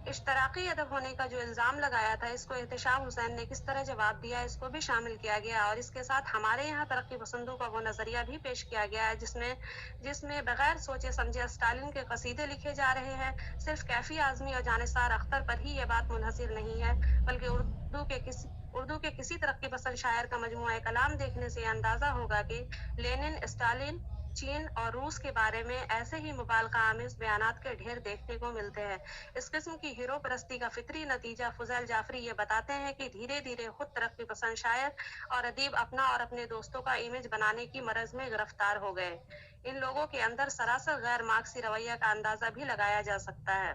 इश्तराकी अदब होने का जो इल्ज़ाम लगाया था, इसको एहतशाम हुसैन ने किस तरह जवाब दिया, इसको भी शामिल किया गया, और इसके साथ हमारे यहाँ तरक्की पसंदों का वो नज़रिया भी पेश किया गया है जिसमें बगैर सोचे समझे स्टालिन के कसीदे लिखे जा रहे हैं। सिर्फ कैफी आज़मी और जानिसार अख्तर पर ही ये बात मुनहसिर नहीं है, बल्कि उर्दू के किसी तरक्की पसंद शायर का मजमूआ कलाम देखने से अंदाज़ा होगा कि लेनिन, स्टालिन, चीन और रूस के बारे में ऐसे ही मुबालगा आमिज़ बयानात के ढेर देखने को मिलते हैं। इस किस्म की हीरो परस्ती का फितरी नतीजा फुज़ैल जाफरी ये बताते हैं कि धीरे धीरे खुद तरक्की पसंद शायर और अदीब अपना और अपने दोस्तों का इमेज बनाने की मरज़ में गिरफ्तार हो गए। इन लोगों के अंदर सरासर गैर मार्क्सी रवैया का अंदाज़ा भी लगाया जा सकता है।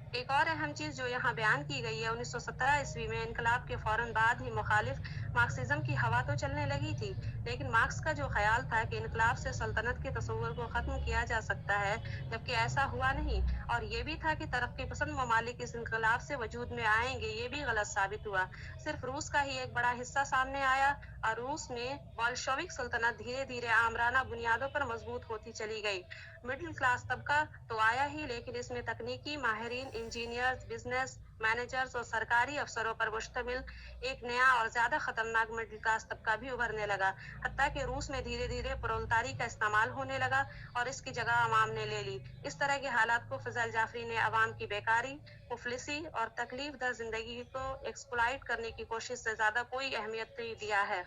एक और अहम चीज जो यहाँ बयान की गई है, 1917 ईस्वी में इनकलाब के फौरन बाद ही मुखालिफ मार्क्सिज्म की हवा तो चलने लगी थी, लेकिन मार्क्स का जो ख्याल था कि इनकलाब से सल्तनत के तस्वुर को खत्म किया जा सकता है, जबकि ऐसा हुआ नहीं, और ये भी था कि तरक्की पसंद ममालिक इस इनकलाब से वजूद में आएंगे, ये भी गलत साबित हुआ। सिर्फ रूस का ही एक बड़ा हिस्सा सामने आया और रूस में बोल्शेविक सल्तनत धीरे धीरे आमराना बुनियादों पर मजबूत होती चली गई। मिडिल क्लास तबका तो आया ही, लेकिन इसमें तकनीकी माहिरीन, इंजीनियर्स, बिजनेस मैनेजर्स और सरकारी अफसरों पर मुश्तमिल एक नया और ज्यादा खतरनाक मिडिल क्लास तबका भी उभरने लगा। हत्ता कि रूस में धीरे धीरे प्रोलेतारी का इस्तेमाल होने लगा और इसकी जगह अवाम ने ले ली। इस तरह के हालात को फजल जाफरी ने अवाम की बेकारी, मुफलिसी और तकलीफ दर जिंदगी को एक्सप्लॉइट करने की कोशिश से ज्यादा कोई अहमियत नहीं दिया है।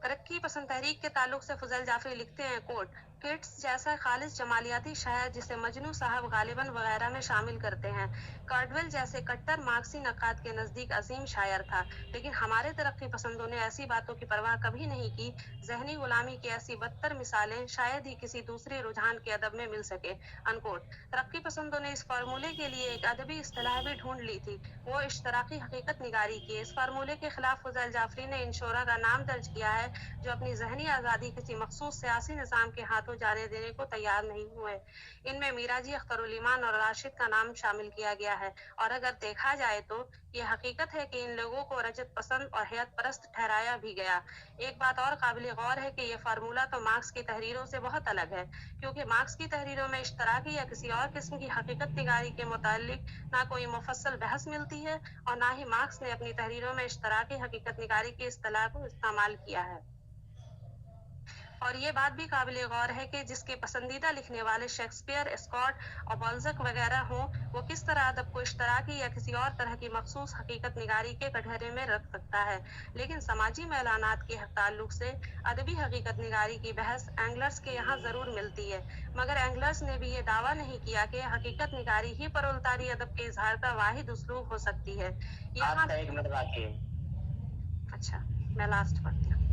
तरक्की पसंद तहरीक के ताल्लुक से फजल जाफरी लिखते हैं, कोट, किट्स जैसा खालिस जमालियाती शायर जिसे मजनू साहब गालिबन वगैरह में शामिल करते हैं, कार्डवेल जैसे कट्टर मार्क्सी नकाद के नज़दीक अजीम शायर था, लेकिन हमारे तरक्की पसंदों ने ऐसी बातों की परवाह कभी नहीं की। जहनी गुलामी की ऐसी बदतर मिसालें शायद ही किसी दूसरे रुझान के अदब में मिल सके, अनकोट। तरक्की पसंदों ने इस फार्मूले के लिए एक अदबी इस्तिलाह भी ढूंढ ली थी, वो इश्तराकी हकीकत निगारी की। इस फार्मूले के खिलाफ फजल जाफरी ने इन शोरा का नाम दर्ज किया है जो अपनी जहनी आज़ादी किसी मखसूस सियासी निज़ाम के हाथों जाने देने को तैयार नहीं हुए। इनमें मीराजी, अख्तरुल ईमान और राशिद का नाम शामिल किया गया है, और अगर देखा जाए तो ये हकीकत है कि इन लोगों को रजत पसंद और हयात परस्त ठहराया भी गया। एक बात और काबिल गौर है कि यह फार्मूला तो मार्क्स की तहरीरों से बहुत अलग है, क्योंकि मार्क्स की तहरीरों में इश्तराकी या किसी और किस्म की हकीकत निगारी के मुतालिक ना कोई मुफस्सल बहस मिलती है, और ना ही मार्क्स ने अपनी तहरीरों में इश्तराकी हकीकत निगारी की इस्तिलाह को इस्तेमाल किया है। और ये बात भी काबिल गौर है कि जिसके पसंदीदा लिखने वाले शेक्सपियर, स्कॉट और बॉल्ज़क वगैरह हों, वो किस तरह अदब को इश्तराकी या किसी और तरह की मखसूस हकीकत निगारी के कटघरे में रख सकता है। लेकिन समाजी मैलानात के ताल्लुक से अदबी हकीकत निगारी की बहस एंगलर्स के यहाँ ज़रूर मिलती है, मगर एंगलर्स ने भी ये दावा नहीं किया कि हकीकत निगारी ही प्रोलेतारी अदब के इजहार का वाहिद उसलूब हो सकती है। यहाँ एक मिनट बाकी है। अच्छा, मैं लास्ट पढ़ती हूँ।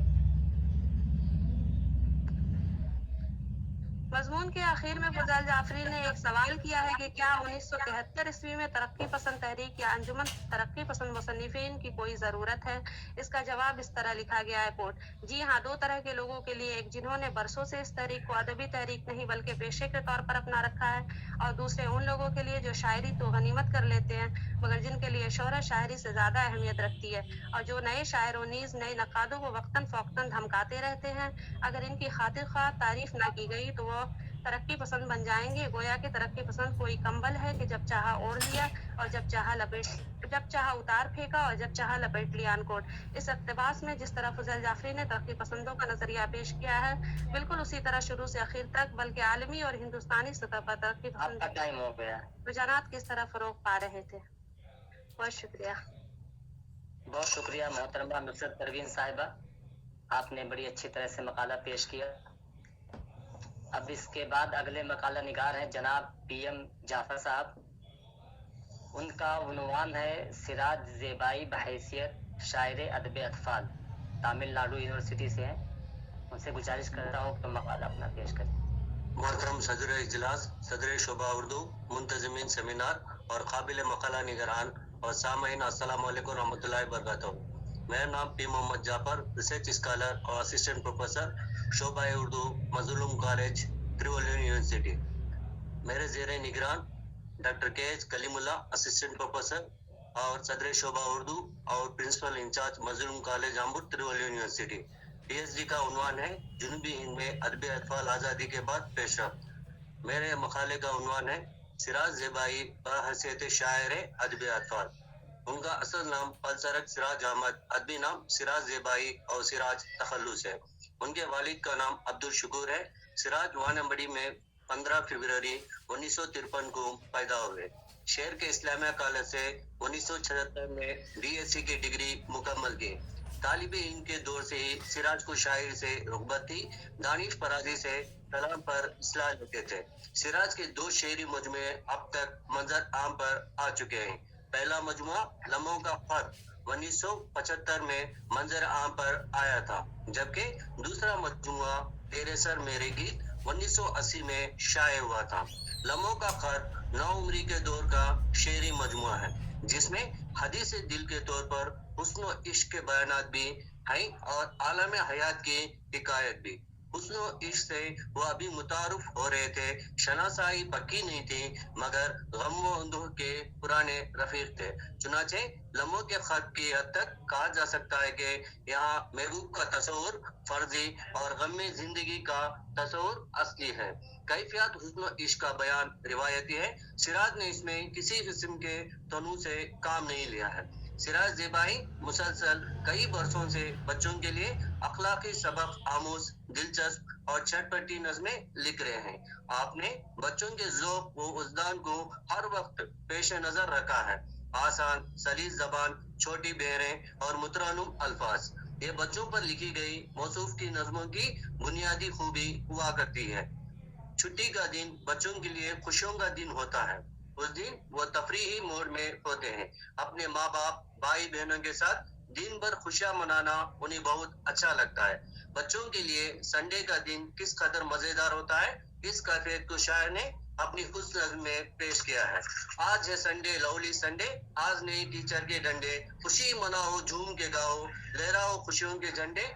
मजमून के आखिर में फजल जाफरी ने एक सवाल किया है कि क्या 1973 ईस्वी में तरक्की पसंद तहरीक या अंजुमन तरक्की पसंद मुसन्निफीन की कोई ज़रूरत है। इसका जवाब इस तरह लिखा गया है, कोट, जी हाँ, दो तरह के लोगों के लिए, एक जिन्होंने बरसों से इस तहरीक को अदबी तहरीक नहीं बल्कि पेशे के तौर पर अपना रखा है, और दूसरे उन लोगों के लिए जो शायरी तो गनीमत कर लेते हैं, मगर जिनके लिए शोहरत शायरी से ज़्यादा अहमियत रखती है, और जो नए शायरों नीज़ नए नकादों को वक्तन फ़ौक्तन धमकाते रहते हैं। अगर इनकी खातिर ख्वाह तारीफ ना की गई तो वो तरक्की पसंद बन जाएंगे। गोया कि तरक्की पसंद कोई कंबल है कि जब चाहा ओढ़ लिया और जब चाहा उतार फेंका और जब चाहा लपेट लिया, अनकोट। इस इक़्तिबास में जिस तरह फजल जाफरी ने तरक्की पसंदों का नजरिया पेश किया है, बिल्कुल उसी तरह शुरू से आखिर तक, बल्कि आलमी और हिंदुस्तानी सतह पर तरक्की पसंद रुझानात किस तरह फरोग पा रहे थे। बहुत शुक्रिया। बहुत शुक्रिया मोहतरमा नुसरत परवीन साहिबा, आपने बड़ी अच्छी तरह से मकाला पेश किया। अब इसके बाद अगले मकाला निगार हैं जनाब PM जाफर साहब। उनका उन्वान है सिराज ज़ेबाई बहैसियत शायर अदब अतफाल, तमिलनाडु यूनिवर्सिटी से हैं। उनसे गुजारिश करता हूँ कि मकाला अपना पेश करें। मोहतरम सदर इजलास, सदर शोबा उर्दू, मुंतज़मीन सेमिनार और काबिल मकाला निगरान और सामईन, अस्सलामु अलैकुम रहमतुल्लाहि व बरकातहू। मेरा नाम P Mohammad Jafar, research scholar और असिस्टेंट प्रोफेसर शोबा उर्दू, मज़लूम कॉलेज, त्रिवलियन यूनिवर्सिटी। मेरे ज़ेरे निगरान doctor KH Kaleemullah, assistant professor और सदर शोबा उर्दू और principal incharge, Mazlum college Ambur, Thiruvalluvar university. PhD का उन्वान है जुनूबी हिंद में अदब अतफाल आज़ादी के बाद पेशरफ्त। मेरे मकाले का उन्वान है सिराज ज़ेबाई बहैसियत शायर अदब अतफाल। उनका असल नाम फलसरक सिराज अहमद, अदबी नाम सिराज ज़ेबाई और सिराज तखल्लुस है। उनके वालिद का नाम अब्दुल शुकूर है। सिराज वानमबड़ी में 15 फरवरी 1953 को पैदा हुए। शहर के इस्लामिया कॉलेज से 1976 में BSc की डिग्री मुकम्मल की। तालिबे इल्म के दौर से ही सिराज को शायर से रुग़बत थी। दानिश फराजी से कलाम पर इस्लाह लेते थे। सिराज के 2 शेरी मजमुए अब तक मंजर आम पर आ चुके हैं। पहला मजमुआ लम्हों का खत 1975 में मंजर आम पर आया था, जबकि दूसरा मजमुआ तेरे सर मेरे गीत 1980 में शाये हुआ था। लम्हों का खत नौउम्री के दौर का शेरी मजमुआ है, जिसमें हदीस दिल के तौर पर हुस्न व इश्क के बयानात भी हैं और आलम हयात की हिकायत भी। हुस्न व इश्क से वो अभी मुतारुफ हो रहे थे, शनासाई पक्की नहीं थी, मगर गम व अंदोह के पुराने रफीक थे। चुनाचे लम्हों के खत की हद तक कहा जा सकता है कि यहाँ महबूब का तस्वुर फर्जी और गम जिंदगी का तस्वुर असली है। कैफियत हुस्न व इश्क का बयान रिवायती है। सिराज ने इसमें किसी किस्म के तनु से काम नहीं लिया है। सिराज ज़ेबाई मुसलसल कई बरसों से बच्चों के लिए अखलाकी सबक आमूज, दिलचस्प और चटपटी नज़में लिख रहे हैं। आपने बच्चों के ज़ौक़ व उज़दान को हर वक्त पेश नज़र रखा है। आसान सलीस ज़बान, छोटी बहरें और मुतरन्नुम अल्फाज, ये बच्चों पर लिखी गई मौसूफ की नज़मों की बुनियादी खूबी हुआ करती है। छुट्टी का दिन बच्चों के लिए खुशियों का दिन होता है। उस दिन वो तफरीही मोड में होते हैं। अपने माँ बाप, भाई बहनों के साथ दिन भर खुशियां मनाना उन्हें बहुत अच्छा लगता है। बच्चों के लिए संडे का दिन किस कदर मजेदार होता है, इस कैफियत को शायर ने अपनी उस नज़्म में पेश किया है। आज है संडे, लवली संडे, आज नहीं टीचर के डंडे, खुशी मनाओ, झूम के गाओ, लहराओ खुशियों के झंडे,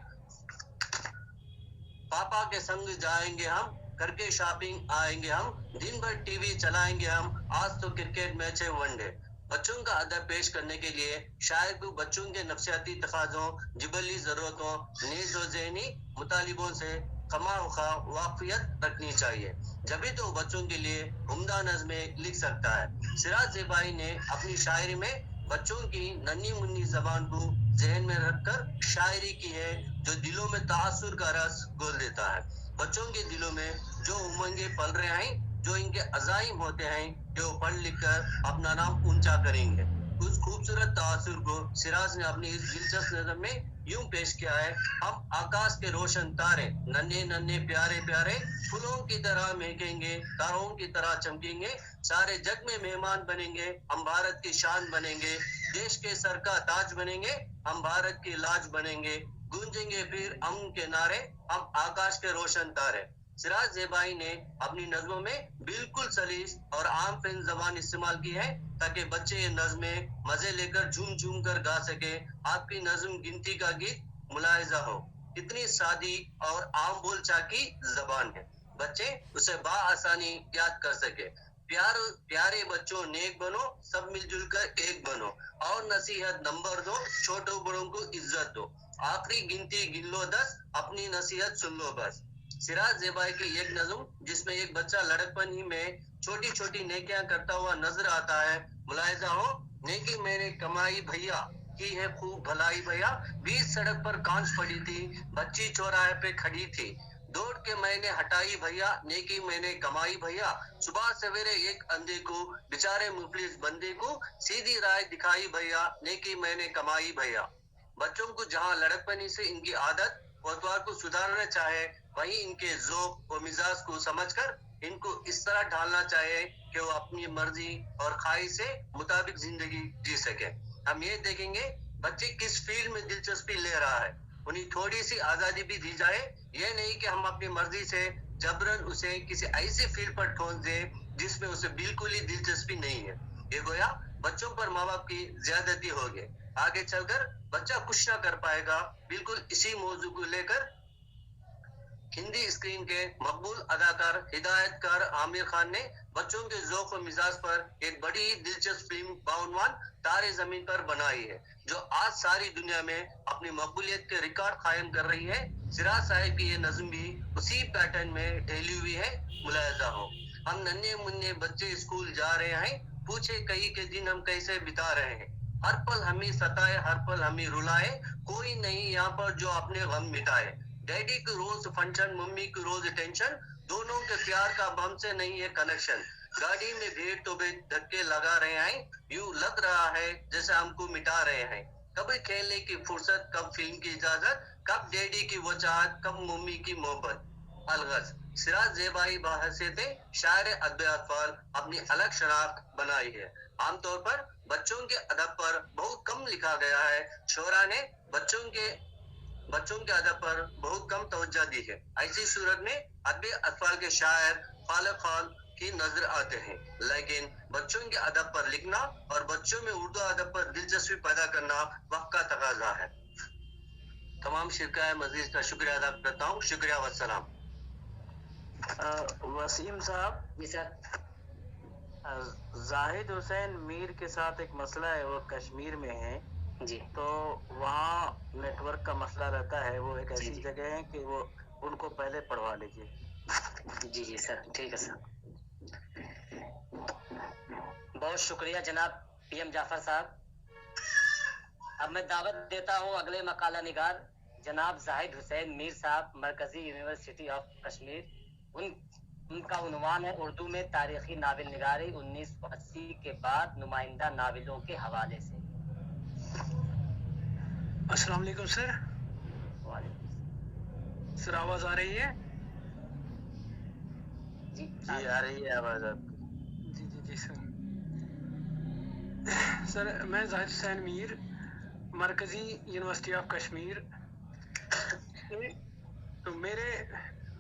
पापा के संग जाएंगे हम, करके शॉपिंग आएंगे हम, दिन भर टीवी चलाएंगे हम, आज तो क्रिकेट मैच है वनडे। बच्चों का अदब पेश करने के लिए शायर को बच्चों के नफ्सियाती तकाज़ों, जिबली ज़रूरतों, नीज़ व ज़हनी मुतालिबों से खमा-खा वाक़फ़ियत रखनी चाहिए, जभी तो बच्चों के लिए उम्दा नज़में लिख सकता है। सिराज ज़ेबाई ने अपनी शायरी में बच्चों की नन्ही मुन्नी ज़बान को ज़हन में रखकर शायरी की है, जो दिलों में तासुर का रस घोल देता है। बच्चों के दिलों में जो उमंगे पल रहे हैं, जो इनके अज़ाइम होते हैं कि वो पढ़ लिख कर अपना नाम ऊंचा करेंगे, उस खूबसूरत तासुर को सिराज ने अपनी इस दिलचस्प नज़म में यूं पेश किया है। हम आकाश के रोशन तारे, नन्हे नन्हे प्यारे प्यारे, फूलों की तरह महकेंगे, तारों की तरह चमकेंगे, सारे जग में मेहमान बनेंगे, हम भारत की शान बनेंगे, देश के सर का ताज बनेंगे, हम भारत की लाज बनेंगे, गूंजेंगे फिर अमन के नारे, हम आकाश के रोशन तारे। सिराज ज़ेबाई ने अपनी नज़मों में बिल्कुल सलीस और आम फिल्म ज़बान इस्तेमाल की है, ताकि बच्चे ये नज़में मजे लेकर झूम झूम कर गा सके। आपकी नज़म गिनती का गीत मुलाहिजा हो, कितनी सादी और आम बोलचाल की ज़बान है, बच्चे उसे बआसानी याद कर सके। प्यारे बच्चों नेक बनो, सब मिलजुल कर एक बनो, और नसीहत नंबर दो, छोटों बड़ों को इज्जत दो, आखिरी गिनती गिन लो 10, अपनी नसीहत सुन लो बस। सिराज ज़ेबाई की एक नज़म जिसमें एक बच्चा लड़कपन ही में छोटी छोटी नेकियां करता हुआ नजर आता है। मुलाहिजा हो, नेकी मैंने कमाई भैया, की है खूब भलाई भैया, बीच सड़क पर कांच पड़ी थी, बच्ची चौराहे पे खड़ी थी, दौड़ के मैंने हटाई भैया, नेकी मैंने कमाई भैया, सुबह सवेरे एक अंधे को, बेचारे मुफलिस बंदे को, सीधी राह दिखाई भैया, नेकी मैंने कमाई भैया। बच्चों को जहाँ लड़कपनी से इनकी आदत और को सुधारना चाहे, वहीं इनके ज़ौक़ और मिजाज को समझकर इनको इस तरह ढालना चाहिए कि वो अपनी मर्जी और ख्वाहिश से मुताबिक जिंदगी जी सके। हम ये देखेंगे बच्चे किस फील्ड में दिलचस्पी ले रहा है, उन्हें थोड़ी सी आज़ादी भी दी जाए, ये नहीं कि हम अपनी मर्जी से जबरन उसे किसी ऐसी फील्ड पर ठोंस दें जिसमें उसे बिल्कुल ही दिलचस्पी नहीं है। ये गोया बच्चों पर माँ बाप की ज्यादती होगी, आगे चलकर बच्चा कुछ ना कर पाएगा। बिल्कुल इसी मौजू को लेकर हिंदी स्क्रीन के मकबूल अदाकार हिदायतकार आमिर खान ने बच्चों के ज़ौक़ और मिजाज पर एक बड़ी ही दिलचस्प फिल्म बाउनवान तारे ज़मीन पर बनाई है, जो आज सारी दुनिया में अपनी मकबूलियत के रिकॉर्ड कायम कर रही है। सिराज साहिब की ये नज़म भी उसी पैटर्न में ढली हुई है। मुलाहिजा हो, हम नन्हे मुन्ने बच्चे स्कूल जा रहे हैं, पूछे कई के दिन हम कैसे बिता रहे हैं, हर पल हमें सताए, हर पल हमें रुलाए, कोई नहीं यहाँ पर जो अपने गम मिटाए, डैडी की रोज फंक्शन, मम्मी की रोज टेंशन, दोनों के प्यार का हमसे नहीं है कनेक्शन, गाड़ी में भीड़ तो भी धक्के लगा रहे हैं, यूं लग रहा है जैसे हमको मिटा रहे हैं, कभी खेलने की फुर्सत, कब फिल्म की इजाजत, कब डैडी की वो चाहत, कब मम्मी की मोहब्बत। अलगज सिराज ज़ेबाई बहसीयत शायर अदब अतफाल अपनी अलग शनाख्त बनाई है। आमतौर पर बच्चों के अदब पर बहुत कम लिखा गया है। शोरा ने बच्चों के बच्चों के अदब पर बहुत कम तवज्जो दी है। ऐसी सूरत में अदबी अतफाल के शायर खाल की नजर आते हैं, लेकिन बच्चों के अदब पर लिखना और बच्चों में उर्दू अदब पर दिलचस्पी पैदा करना वक्त का तकाजा है। तमाम शिरकाए मजीद का शुक्रिया अदा करता हूँ। शुक्रिया वस्सलाम। वसीम साहब, जी सर। जाहिद हुसैन मीर के साथ एक मसला है, वो कश्मीर में है जी तो वहाँ नेटवर्क का मसला रहता है। वो एक ऐसी जी। जगह है कि वो उनको पहले पढ़वा लीजिए। जी जी सर, ठीक है सर। बहुत शुक्रिया जनाब पीएम जाफर साहब। अब मैं दावत देता हूँ अगले मकाला निगार जनाब जाहिद हुसैन मीर साहब, मरकजी यूनिवर्सिटी ऑफ कश्मीर। उनका उन्वान है उर्दू में तारीखी नावल निगारी 1980 के बाद नुमाइंदा नावलों के हवाले से। अस्सलाम वालेकुम सर। सर आवाज आ रही है? जी जी आ रही है आवाज आपकी। जी जी जी सर। सर मैं जाहिद हुसैन मीर, मरकजी यूनिवर्सिटी ऑफ कश्मीर। तो मेरे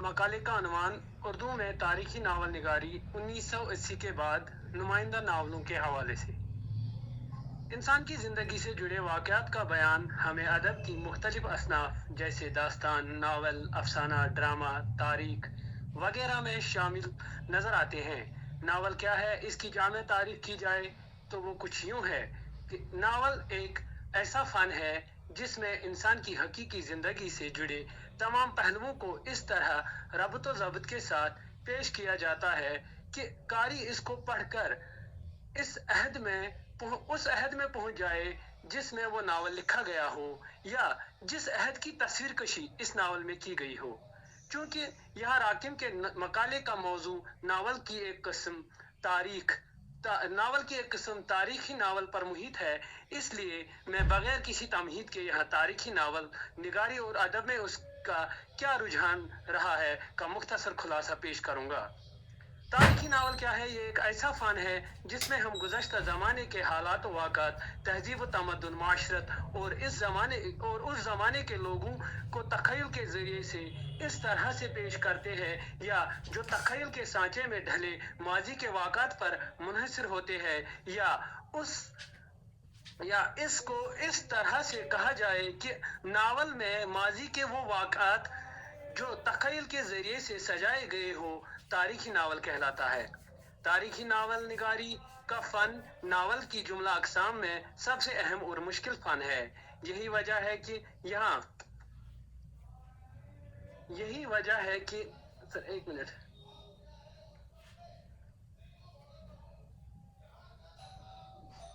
मकाले का उन्वान उर्दू में तारीखी नावल निगारी 1980 के बाद नुमाइंदा नावलों के हवाले से। इंसान की ज़िंदगी से जुड़े वाक़यात का बयान हमें अदब की मुख्तलिफ असनाफ जैसे दास्तान, नावल, अफसाना, ड्रामा, तारीख वगैरह में शामिल नज़र आते हैं। नावल क्या है, इसकी जामे तारीफ की जाए तो वो कुछ यूँ है कि नावल एक ऐसा फ़न है जिसमें इंसान की हकीकी ज़िंदगी से जुड़े तमाम पहलुओं को इस तरह रब्त व ज़ब्त के साथ पेश किया जाता है कि कारी इसको पढ़कर उस अहद में पहुंच जाए जिसमें वो नावल लिखा गया हो या जिस अहद की तस्वीर कशी इस नावल में की गई हो। चूंकि यहाँ राकिम के मकाले का मौजू नावल की एक किस्म तारीखी नावल पर मुहित है, इसलिए मैं बगैर किसी तमहीद के यहाँ तारीखी नावल निगारी और अदब में उसका क्या रुझान रहा है का मुख्तसर खुलासा पेश करूँगा। तारीखी नावल क्या है? ये एक ऐसा फ़न है जिसमें हम गुज़श्ता ज़माने के हालात व वाक़ात, तहज़ीब व तमद्दुन, माशरत और उस ज़माने के लोगों को तख़य्युल के ज़रिए से इस तरह से पेश करते हैं या जो तख़य्युल के सांचे में ढले माजी के वाक़ात पर मुनहसर होते हैं या इसको इस तरह से कहा जाए कि नावल में माजी के वो वाक़ात जो तख़य्युल के ज़रिए से सजाए गए हो तारीखी नावल कहलाता है। तारीखी नावल निगारी का फ़न नावल की जुमला अक़साम में सबसे अहम और मुश्किल फ़न है। यही वजह है कि सर एक मिनट,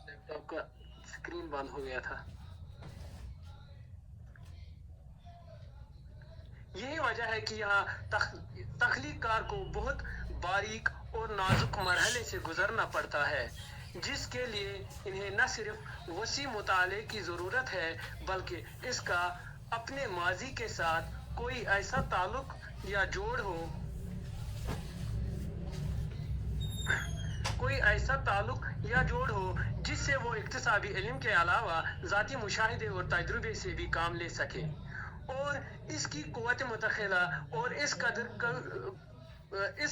लैपटॉप का स्क्रीन बंद हो गया था। यही वजह है कि यहाँ तख्लीक़कार को बहुत बारीक और नाजुक मरहले से गुजरना पड़ता है, जिसके लिए इन्हें न सिर्फ वसी मुताले की ज़रूरत है बल्कि इसका अपने माजी के साथ कोई ऐसा ताल्लुक या जोड़ हो जिससे वो इक्तिसाबी इल्म के अलावा ज़ाती मुशाहिदे और तजुर्बे से भी काम ले सके और इसकी क़ुव्वत मुतख़िला और इस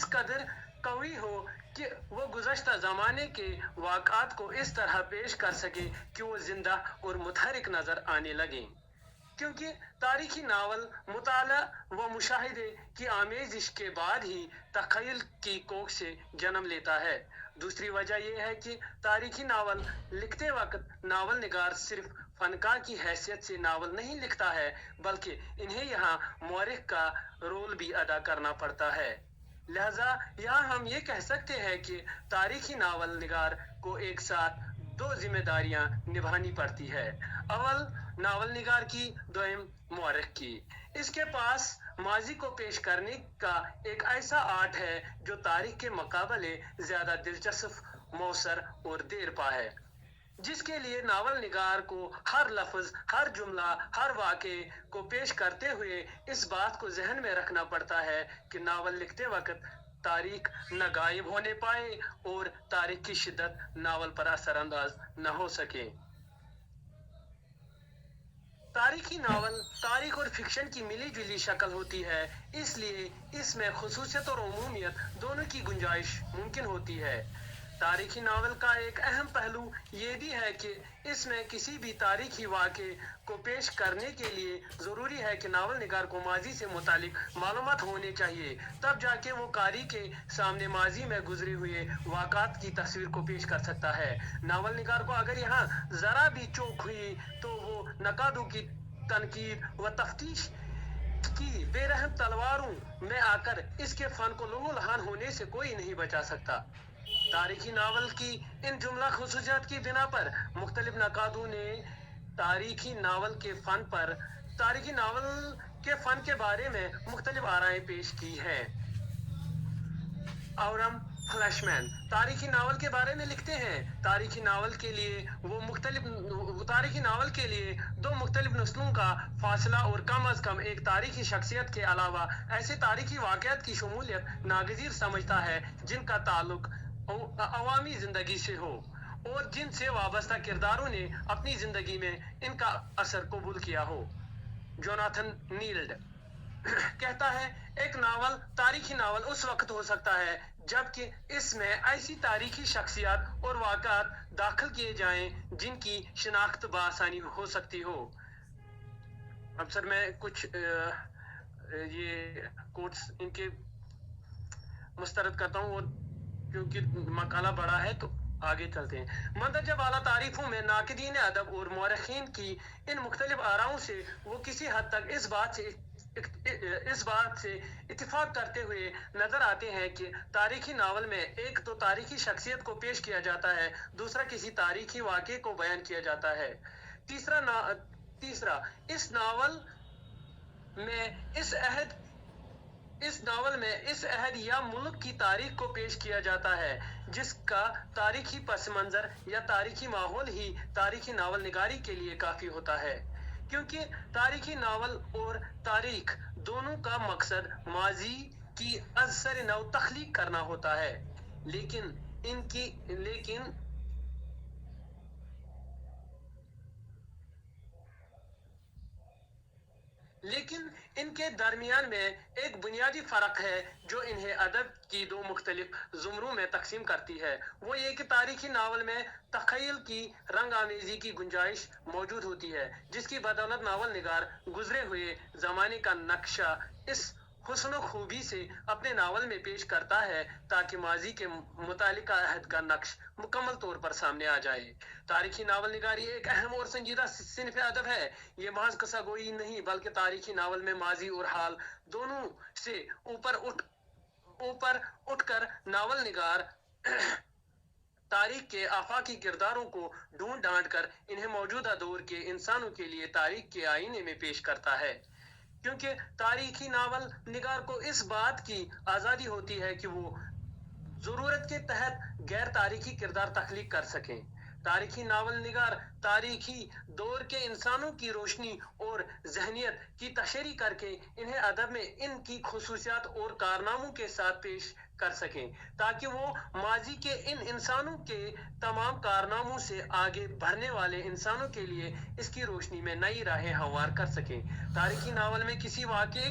कदर कवी हो कि वो गुज़श्ता ज़माने के वाक़ात को इस तरह पेश कर सके कि वो ज़िंदा और मुतहरिक नज़र आने लगे। क्योंकि तारीखी नावल मुताला व मुशाहिदे की आमेज़िश के बाद ही तख़य्युल की कोख से जन्म लेता है। दूसरी वजह यह है कि तारीखी नावल लिखते वक्त नावल निगार सिर्फ फनकार की हैसियत से नावल नहीं लिखता है बल्कि इन्हें यहाँ मौरिख का रोल भी अदा करना पड़ता है। लिहाजा यहाँ हम ये कह सकते हैं कि तारीखी नावल निगार को एक साथ दो जिम्मेदारियाँ निभानी पड़ती है, अव्वल नावल निगार की, दोयम मौरिख की। इसके पास माजी को पेश करने का एक ऐसा आर्ट है जो तारीख के मुकाबले ज़्यादा दिलचस्प, मौसर और देरपा है, जिसके लिए नावल निगार को हर लफ्ज़, हर जुमला, हर वाक़े को पेश करते हुए इस बात को जहन में रखना पड़ता है कि नावल लिखते वक्त तारीख न गायब होने पाए और तारीख की शिद्दत नावल पर असरअंदाज न हो सके। तारीखी नावल तारीख और फिक्शन की मिली जुली शक्ल होती है, इसलिए इसमें खसूसियत और उमूमियत दोनों की गुंजाइश मुमकिन होती है। तारीखी नावल का एक अहम पहलू ये भी है कि इसमें किसी भी तारीखी वाक़े को पेश करने के लिए ज़रूरी है कि नावल निगार को माजी से मुतालिक मालूमात होने चाहिए, तब जाके वो कारी के सामने माजी में गुजरे हुए वाक़ात की तस्वीर को पेश कर सकता है। नावल निगार को अगर यहाँ ज़रा भी चूक हुई तो वो नकादों की तनकीद व तफ्तीश की बेरहम तलवारों में आकर इसके फ़न को लहू लहान होने से कोई नहीं बचा सकता। तारीखी नावल की इन जुमला खसूसियात की बिना पर मुख्तलिफ नकादों ने तारीखी नावल के फ़न के बारे में मुख्तलिफ आराएं पेश की हैं। औरम फ्लैशमैन तारीखी नावल के बारे में लिखते हैं, तारीखी नावल के लिए दो मुख्तलिफ नस्लों का फासला और कम अज कम एक तारीखी शख्सियत के अलावा ऐसे तारीखी वाक़यात की शमूलियत नागज़ीर समझता है जिनका ताल्लुक अवामी ज़िंदगी से हो और जिनसे वाबस्ता किरदारों ने अपनी ज़िंदगी में इनका असर कबूल किया हो। जोनाथन नील्ड कहता है, एक नावल तारीखी नावल उस वक्त हो सकता है जबकि इसमें ऐसी तारीखी शख्सियत और वाक़ात दाखिल किए जाएं जिनकी शिनाख्त बआसानी हो सकती हो। अब सर मैं कुछ ये कोट्स इनके मुस्तरद करता हूँ और क्योंकि मकाला बड़ा है तो आगे चलते हैं। मंदरजा वाला तारीफों में नाकिदीन अदब और मौरखीन की इन मुख्तलिफ आराओं से वो किसी हद तक इस बात से इत्तिफाक करते हुए नजर आते हैं कि तारीखी नावल में एक तो तारीखी शख्सियत को पेश किया जाता है, दूसरा किसी तारीखी वाक़े को बयान किया जाता है, तीसरा इस नावल में इस अहद या मुल्क की तारीख को पेश किया जाता है जिसका तारीखी पस मंजर या तारीखी माहौल ही तारीखी नावल निगारी के लिए काफ़ी होता है, क्योंकि तारीखी नावल और तारीख दोनों का मकसद माजी की अज़सर नौ तख्लीक करना होता है, लेकिन इनके दरमियान में एक बुनियादी फ़र्क है जो इन्हें अदब की दो मुख्तलिफ ज़ुमरों में तकसीम करती है। वो ये कि तारीखी नावल में तख़य्युल की रंग आमेज़ी की गुंजाइश मौजूद होती है, जिसकी बदौलत नावल निगार गुजरे हुए ज़माने का नक्शा इस हुस्न खूबी से अपने नावल में पेश करता है ताकि माजी के मुतालिका अहद का नक्श मुकम्मल तौर पर सामने आ जाए। तारीखी नावल निगारी एक अहम और संजीदा सिन्फ अदब है। ये महज कसा गोई नहीं बल्कि तारीखी नावल में माजी और हाल दोनों से ऊपर उठकर नावल निगार तारीख के आफाकी किरदारों को ढूंढ डांट कर इन्हें मौजूदा दौर के इंसानों के लिए तारीख के आईने में पेश करता है, क्योंकि तारीखी नावल निगार को इस बात की आज़ादी होती है कि वो ज़रूरत के तहत गैर तारीखी किरदार तख्लीक कर सकें। तारीखी नावल निगार तारीखी दौर के इंसानों की रोशनी और जहनियत की तशरीह करके इन्हें अदब में इनकी खुसूसियात और कारनामों के साथ पेश कर सकें ताकि वो माजी के इन इंसानों के तमाम कारनामों से आगे बढ़ने वाले इंसानों के लिए इसकी रोशनी में नई राहें हमवार कर सकें। तारीखी नावल में किसी वाक़े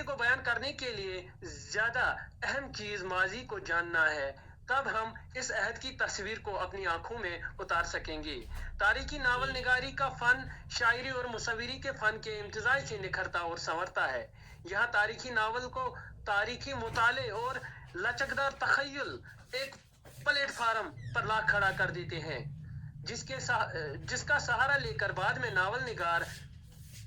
को बयान करने के लिए ज़्यादा अहम चीज़ माजी को जानना है, तब हम इस अहद की तस्वीर को अपनी आंखों में उतार सकेंगे। तारीखी नावल निगारी का फ़न शायरी और मुसव्विरी के फ़न के इम्तिज़ाज से निखरता और संवरता है। यहाँ तारीखी नावल को तारीखी मुताले और लचकदार तख़य्युल एक प्लेटफार्म पर ला खड़ा कर देते हैं, जिसका सहारा लेकर बाद में नावल निगार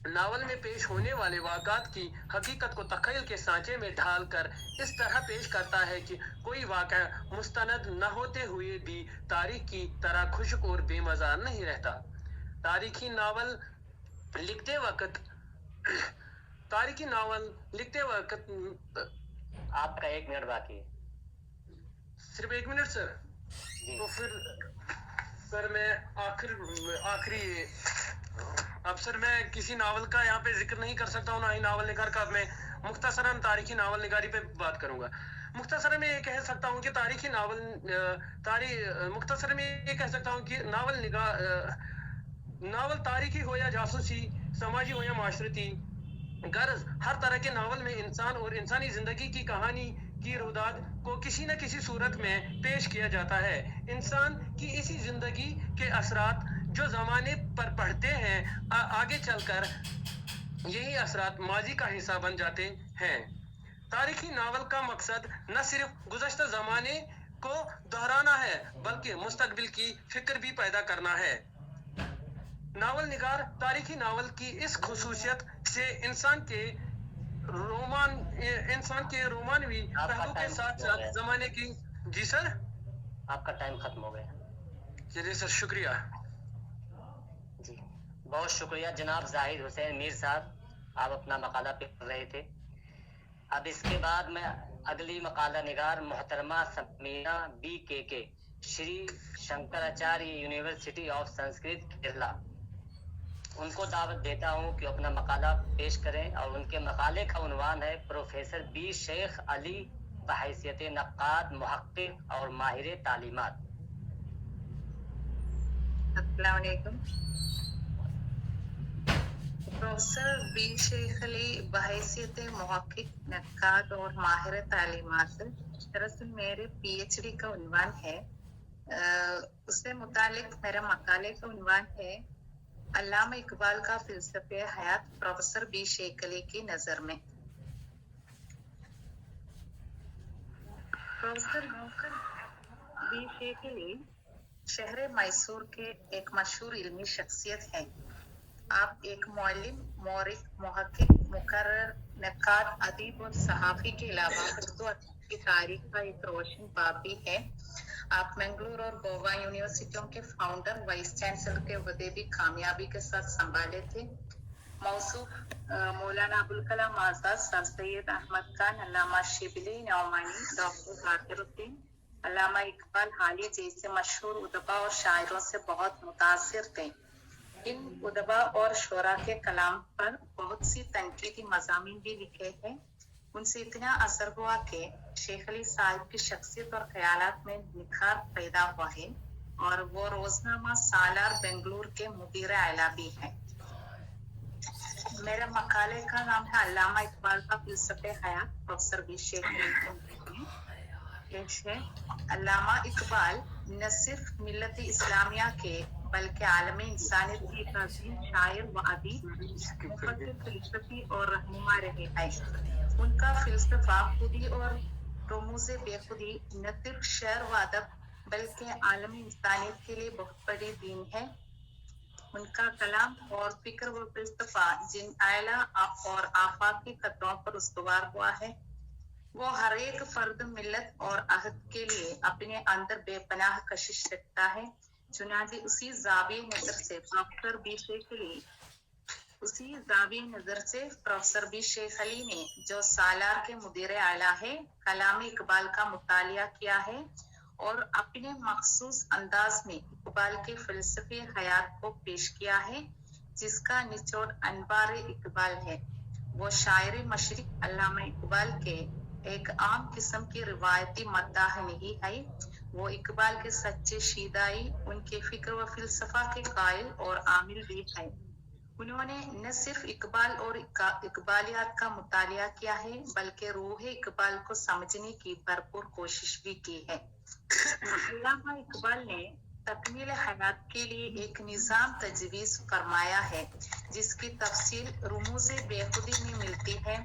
नावल में पेश होने वाले वाक़ात की हकीकत को तख़य्युल के सांचे में ढालकर इस तरह पेश करता है कि कोई वाक़या मुस्तनद न होते हुए भी तारीख की तरह खुशक और बेमज़ा नहीं रहता। तारीखी नावल लिखते वक्त आपका 1 मिनट बाकी है। सिर्फ 1 मिनट सर? तो फिर सर मैं आखिरी अब सर मैं किसी नावल का यहाँ पे जिक्र नहीं कर सकता हूँ, ना ही नावल निगार का। मैं मुख्तसरन तारीखी नावल निगारी पे बात करूंगा। मुख्तसर में ये कह सकता हूँ कि नावल तारीखी हो या जासूसी, समाजी हो या माशरती, गर्ज हर तरह के नावल में इंसान और इंसानी जिंदगी की कहानी की रुदाद को किसी न किसी सूरत में पेश किया जाता है। इंसान की इसी जिंदगी के असरात जो जमाने पर पड़ते हैं, आगे चलकर यही असरात माजी का हिस्सा बन जाते हैं। तारीखी नावल का मकसद न सिर्फ गुज़श्ता ज़माने को दोहराना है बल्कि मुस्तकबिल की फिक्र भी पैदा करना है। नावल निगार तारीखी नावल की इस खुसूसियत से इंसान के रोमानवी पहलू के साथ साथ जमाने की। जी सर, आपका टाइम खत्म हो गया। चलिए सर, शुक्रिया जी, बहुत शुक्रिया जनाब जाहिद हुसैन मीर साहब, आप अपना मकाला पढ़ रहे थे। अब इसके बाद मैं अगली मकाला निगार मोहतरमा Samina BKK, Shri Shankaracharya university of Sanskrit Kerala, उनको दावत देता हूं कि अपना मकाला पेश करें। और उनके मकाले का उन्वान है प्रोफेसर बी शेख अली बहैसियत नक्काद, मुहक्किक और माहिर तालीमात। अस्सलाम वालेकुम। प्रोफेसर बी शेख अली बहैसियत मुहक्किक, नक्काद और माहिर तालीमात, दरअसल मेरे PhD का उन्वान है। उससे मुतालिक मेरा मकाले का उन्वान है अल्लामा इकबाल का फिलसफे हयात प्रोफेसर बी शेख अली की नजर में। प्रोफेसर बी शेख अली शहर मैसूर के एक मशहूर इल्मी शख्सियत है। आप एक मौलिम, मौरिख, मुहक्किक, मुकर्रर, नक्काद, अदीब और सहाफ़ी के अलावा उर्दू की तारीख का एक रोशन बाब भी है। आप मंगलूर और गोवा यूनिवर्सिटियों के फाउंडर, वाइस चांसलर के ओहदे भी कामयाबी के साथ संभाले थे। मौसूफ मौलाना अबुल कलाम आजाद, सर सैयद अहमद खान, अल्लामा शिबली नौमानी, डॉक्टर जाकिर उद्दीन, अल्लामा इकबाल हाली जैसे मशहूर उदबा और शायरों से बहुत मुतासिर थे। इन उदबा और शोरा के कलाम पर बहुत सी तनकीदी मज़ामीन भी लिखे हैं। उनसे इतना असर हुआ कि शेख अली साहब की शख्सियत और ख्यालात में निखार पैदा हुआ है और वो रोजनामा सालार बेंगलुरु के मुदीर आला भी हैं। मेरा मकाले का नाम है अल्लामा इकबाल का फिलसफे हयात प्रोफेसर बी शेख अली। अल्लामा इकबाल न सिर्फ मिल्लत इस्लामिया के बल्कि आलमी इंसानियत की एक अजीम शायर व अदीब, मुफक्किर, फिलसफी और रहनुमा रहे हैं। उनका फिलसफा खुदी और रमूज़े बेखुदी न सिर्फ शेर व अदब बल्कि आलमी इंसानियत के लिए बहुत बड़ी दीन है। उनका कलाम और फिक्र व फिलसफा जिन आला और आफाकी कदरों पर उस्तवार हुआ है, वो हर एक फर्द, मिल्लत और अहद के लिए अपने अंदर बेपनाह कशिश रखता है। चुनांचे उसी ज़ाविये नजर से प्रोफेसर बी शेख अली ने, जो सालार के मुदीर आला है, कलाम इकबाल का मुतालिया किया है और अपने मखसूस अंदाज में इकबाल के फ़लसफ़े हयात को पेश किया है, जिसका निचोड़ अनवार इकबाल है। वो शायर मशरिक अल्लामा इकबाल के एक आम किस्म की रिवायती मद्दाह नहीं है। वो इकबाल के सच्चे शीदाई, उनके फिक्र व फिलसफा के कायल और आमिल भी है। उन्होंने न सिर्फ इकबाल और इकबालियात का मुतालिया किया है बल्कि रूह इकबाल को समझने की भरपूर कोशिश भी की है। अल्लामा इकबाल ने तकमील हयात के लिए एक निज़ाम तजवीज़ फरमाया है, जिसकी तफसील रुमूज़े बेखुदी में मिलती है।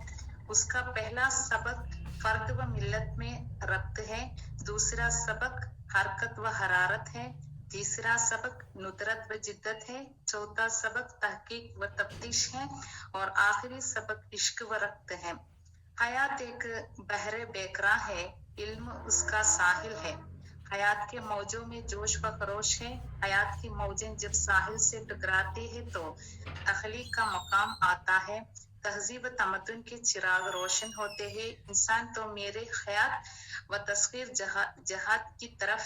उसका पहला सबक फर्द व मिल्लत में रब्त है, दूसरा सबक हरकत व हरारत है, तीसरा सबक नुदरत व जिद्दत है, चौथा सबक तहकीक व तफ्तीश है और आखिरी सबक इश्क व रक्त है। हयात एक बहरे बेकरां है, इल्म उसका साहिल है। हयात के मौजों में जोश व खरोश है। हयात की मौजें जब साहिल से टकराती है तो तख्लीक का मकाम आता है, तहजीब तमद्दुन के चिराग रोशन होते हैं। इंसान तो मेरे ख्याल व तस्वीर जहाद की तरफ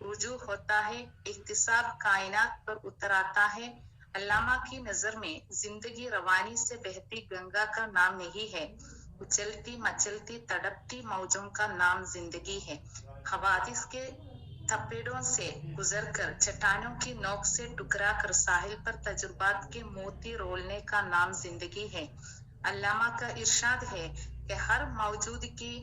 रुजू होता है, इख्तिसाब कायनात पर उतर आता है। अल्लामा की नजर में जिंदगी रवानी से बहती गंगा का नाम नहीं है, उछलती मचलती तड़पती मौजों का नाम जिंदगी है। हवादिस के थपेड़ों से गुजरकर चट्टानों की नोक से टुकरा कर साहिल पर तजुर्बात के मोती रोलने का नाम जिंदगी है। अल्लामा का इरशाद है कि हर मौजूद की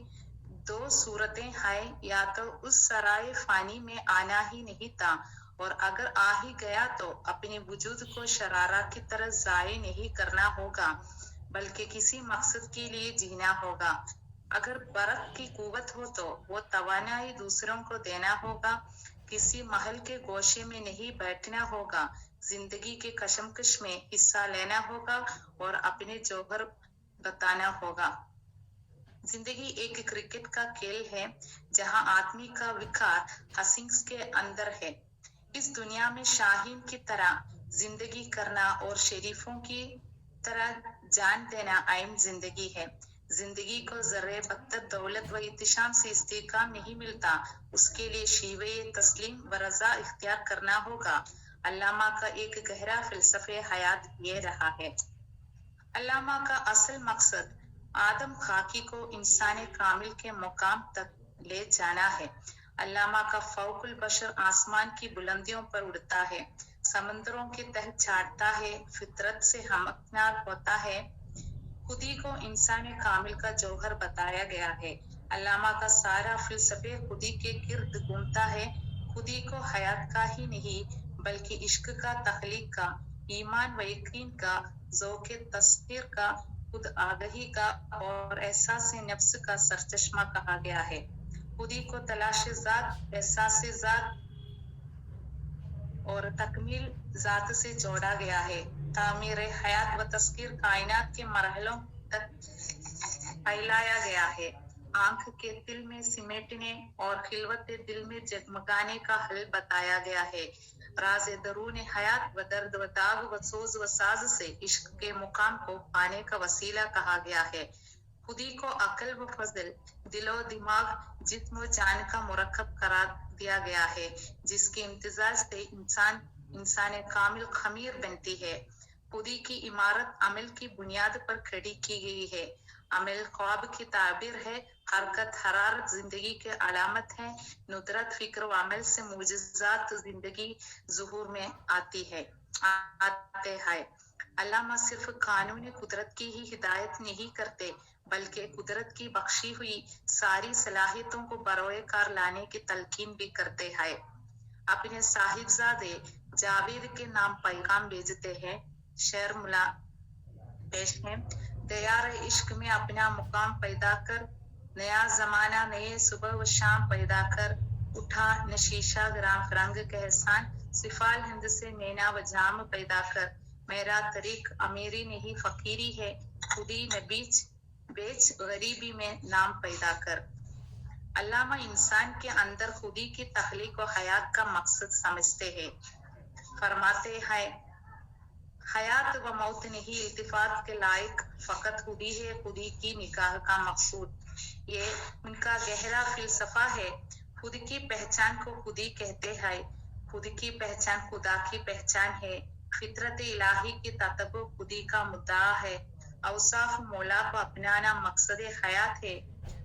दो सूरतें हैं, या तो उस सराय फानी में आना ही नहीं था, और अगर आ ही गया तो अपने वजूद को शरारा की तरह जाये नहीं करना होगा, बल्कि किसी मकसद के लिए जीना होगा। अगर बरक़ की कुव्वत हो तो वो तवानाई दूसरों को देना होगा, किसी महल के गोशे में नहीं बैठना होगा, जिंदगी के कशमकश में हिस्सा लेना होगा और अपने जौहर बताना होगा। जिंदगी एक क्रिकेट का खेल है जहां आदमी का विकार हसीन्स के अंदर है। इस दुनिया में शाहीन की तरह जिंदगी करना और शरीफों की तरह जान देना आइन जिंदगी है। जिंदगी को ज़र्रे बदतर दौलत व इत्तिशाम से इस्तेकाम नहीं मिलता, उसके लिए शीवे तस्लीम व रजा इख्तियार करना होगा। अल्लामा का एक गहरा फ़िलसफ़े हयात ये रहा है। अल्लामा का असल मकसद आदम खाकी को इंसान कामिल के मुकाम तक ले जाना है। अल्लामा का फौकुल बशर आसमान की बुलंदियों पर उड़ता है, समंदरों के तह चाटता है, फितरत से हमकनार होता है। खुदी को इंसान कामिल का जौहर बताया गया है। अल्लामा का सारा फ़िलसफ़े खुदी के गिर्द घूमता है। खुदी को हयात का ही नहीं बल्कि इश्क का, तख्लीक का, ईमान व यकीन का, ज़ौक़े तस्खीर का, खुद आगही का और एहसास नफ्स का सरचश्मा कहा गया है। खुदी को तलाश ज़ात, एहसास ज़ात और तकमील ज़ात से जोड़ा गया है। तामीर हयात व तस्खीर कायनात के मरहलों तक फैलाया गया है। आंख के दिल में सिमटने और खिलवत दिल में जगमगाने का हल बताया गया है। राज दरून हयात व दर्द व दाग व सोज व साज से इश्क के मुकाम को पाने का वसीला कहा गया है। खुदी को अकल व फजल, दिलो दिमाग, जिस्म व जान का मुरक्कब करार दिया गया है, जिसके इम्तिजाज से इंसान कामिल खमीर बनती है। खुदी की इमारत अमल की बुनियाद पर खड़ी की गई है। अमल ख्वाब की ताबीर है, हरकत हरारत जिंदगी के अलामत है, नुदरत फिक्र व अमल से मुजज़ात जिंदगी ज़ुहूर में आते हैं। अल्लामा सिर्फ कानून कुदरत की ही हिदायत नहीं करते, बल्कि कुदरत की बख्शी हुई सारी सलाहियतों को बरोए कार लाने की तलकीन भी करते हैं। अपने साहिबजादे जावेद के नाम पैगाम भेजते हैं। शेर मुला पेश है। दयार इश्क में अपना मुकाम पैदा कर, नया जमाना नए सुबह व शाम पैदा कर, उठा नशीशा ग्राम रंग के एहसान, सिफाल हिंद से नैना व जाम पैदा कर, मेरा तरीक अमीरी नहीं फकीरी है, खुदी न बेच गरीबी में नाम पैदा कर। अल्लामा इंसान के अंदर खुदी की तख्लीक व हयात का मकसद समझते हैं। फरमाते हैं, हयात व मौत नहीं इल्तिफात के लायक फ़कत खुदी है, खुदी की निगाह का मकसूद। ये उनका गहरा फ़िलसफ़ा है। खुद की पहचान को खुदी कहते हैं। खुद की पहचान खुदा की पहचान है। फितरत इलाही की ततब्बु खुदी का मुद्दा है। औसाफ मौला को अपनाना मकसद हयात है।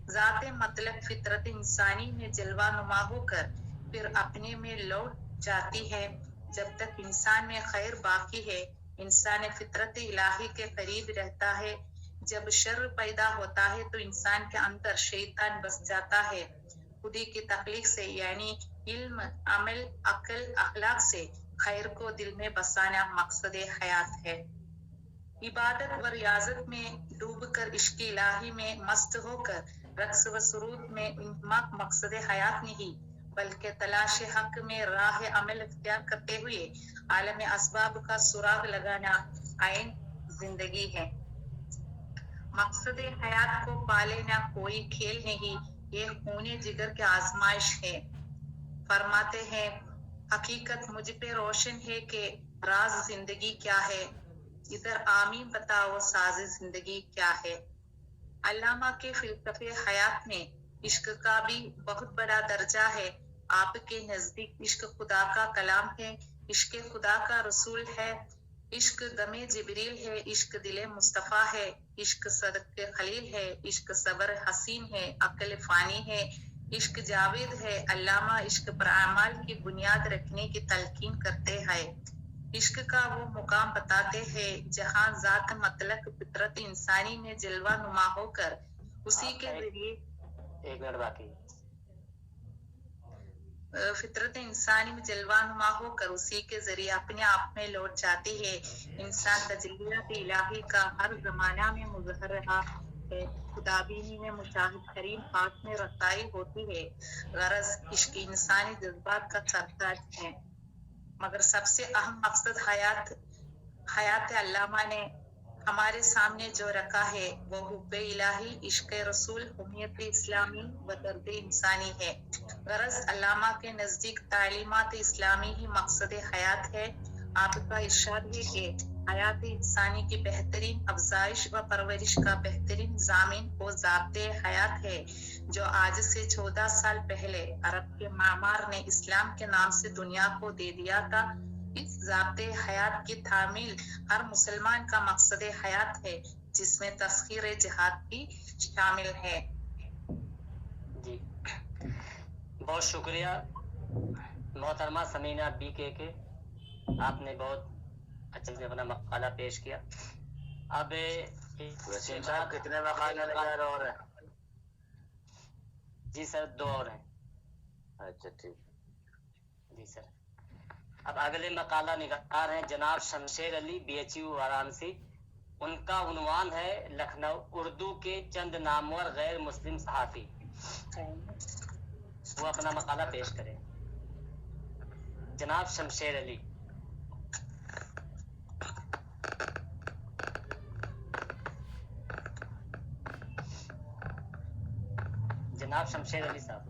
ज़ाते मतलब फितरत इंसानी में जलवा नुमा होकर फिर अपने में लौट जाती है। जब तक इंसान में खैर बाकी है, इंसान फितरत इलाही के करीब रहता है। जब शर पैदा होता है तो इंसान के अंदर शैतान बस जाता है। खुदी की तख्लीक से यानी इल्म, अमल, अकल, अखलाक से खैर को दिल में बसाना मकसद हयात है। इबादत व रियाजत में डूबकर इश्क इलाही में मस्त होकर रक्स व सुरूद में इंहमाक मकसद हयात नहीं, बल्कि तलाश हक में राह अमल इख्तियार करते हुए आलम असबाब का सुराग लगाना आइन जिंदगी है। मकसद हयात को पा लेना कोई खेल नहीं, ये खूने जिगर की आजमाइश है। फरमाते हैं, हकीकत मुझ पे रोशन है कि राज जिंदगी क्या है, इधर आमी बताओ साज जिंदगी क्या है। अल्लामा के फिलसफे हयात में इश्क का भी बहुत बड़ा दर्जा है। आपके नजदीक इश्क खुदा का कलाम है, इश्क खुदा का रसूल है, इश्क दमे जिब्रील है, इश्क दिले मुस्तफ़ा है, इश्क सदक़े खलील है, इश्क सबर हसीन है, अकल फ़ानी है, इश्क जावेद है। अल्लामा इश्क पर अमाल की बुनियाद रखने की तलकीन करते हैं। इश्क का वो मुकाम बताते हैं जहाँ जात मतलब फितरत इंसानी में जलवा नुमा होकर उसी के जरिए एक मिनट बाकी फितरत इंसानी में जलवानुमा होकर उसी के जरिए अपने आप में लौट जाती है। इंसान तजल्लियात इलाही का हर जमाना में मुजहर रहा है। खुदाबीनी में मुशाहिद तरीन पाक में रसाई होती है। गरज इश्क इंसानी जज्बात का सरताज है, मगर सबसे अहम मकसद हयात अल्लामा ने हमारे सामने जो रखा है वो हुब्बे इलाही, इश्क रसूल, हुम्मियत इस्लामी व दर्द इंसानी है। गरज अल्लामा के नजदीक तालीमात इस्लामी ही मकसद हयात है। आपका इरशाद है कि हयात इंसानी की बेहतरीन अफजाइश व परवरिश का बेहतरीन जामिन वो ज़ाब्ते हयात है जो आज से 14 साल पहले अरब के मामार ने इस्लाम के नाम से दुनिया को दे दिया था। इस ज़ाब्ते हयात की तामील हर मुसलमान का मकसद हयात है, जिसमें तस्खीर जिहाद भी शामिल है। जी बहुत शुक्रिया मोहतरमा समीना BK के, आपने बहुत अच्छे से अपना मकाला पेश किया। अब वसीम साहब कितने मकाले निगार और हैं? जी सर 2 और हैं। अच्छा ठीक। जी सर। अब अगले मकाला निगार हैं जनाब शमशेर अली BHU वाराणसी। उनका उन्वान है लखनऊ, उर्दू के चंद नामवर गैर मुस्लिम सहाफ़ी। वो अपना मकाला पेश करें। जनाब शमशेर अली। जनाब शमशेर अली साहब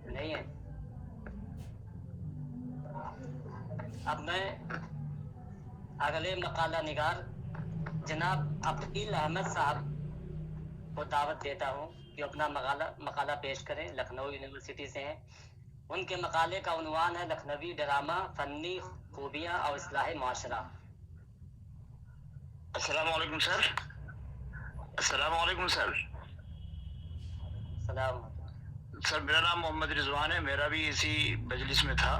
नहीं है। अब मैं अगले मकाला निगार जनाब अकील अहमद साहब को दावत देता हूँ कि अपना मकाला पेश करें। लखनऊ यूनिवर्सिटी से हैं। उनके मकाले का उन्वान है लखनवी ड्रामा, फन्नी खूबियाँ और इस्लाह माशरा। अस्सलाम वालेकुम सर। अस्सलाम वालेकुम सर। सलाम। सर मेरा नाम मोहम्मद रिजवान है, मेरा भी इसी मजलिस में था।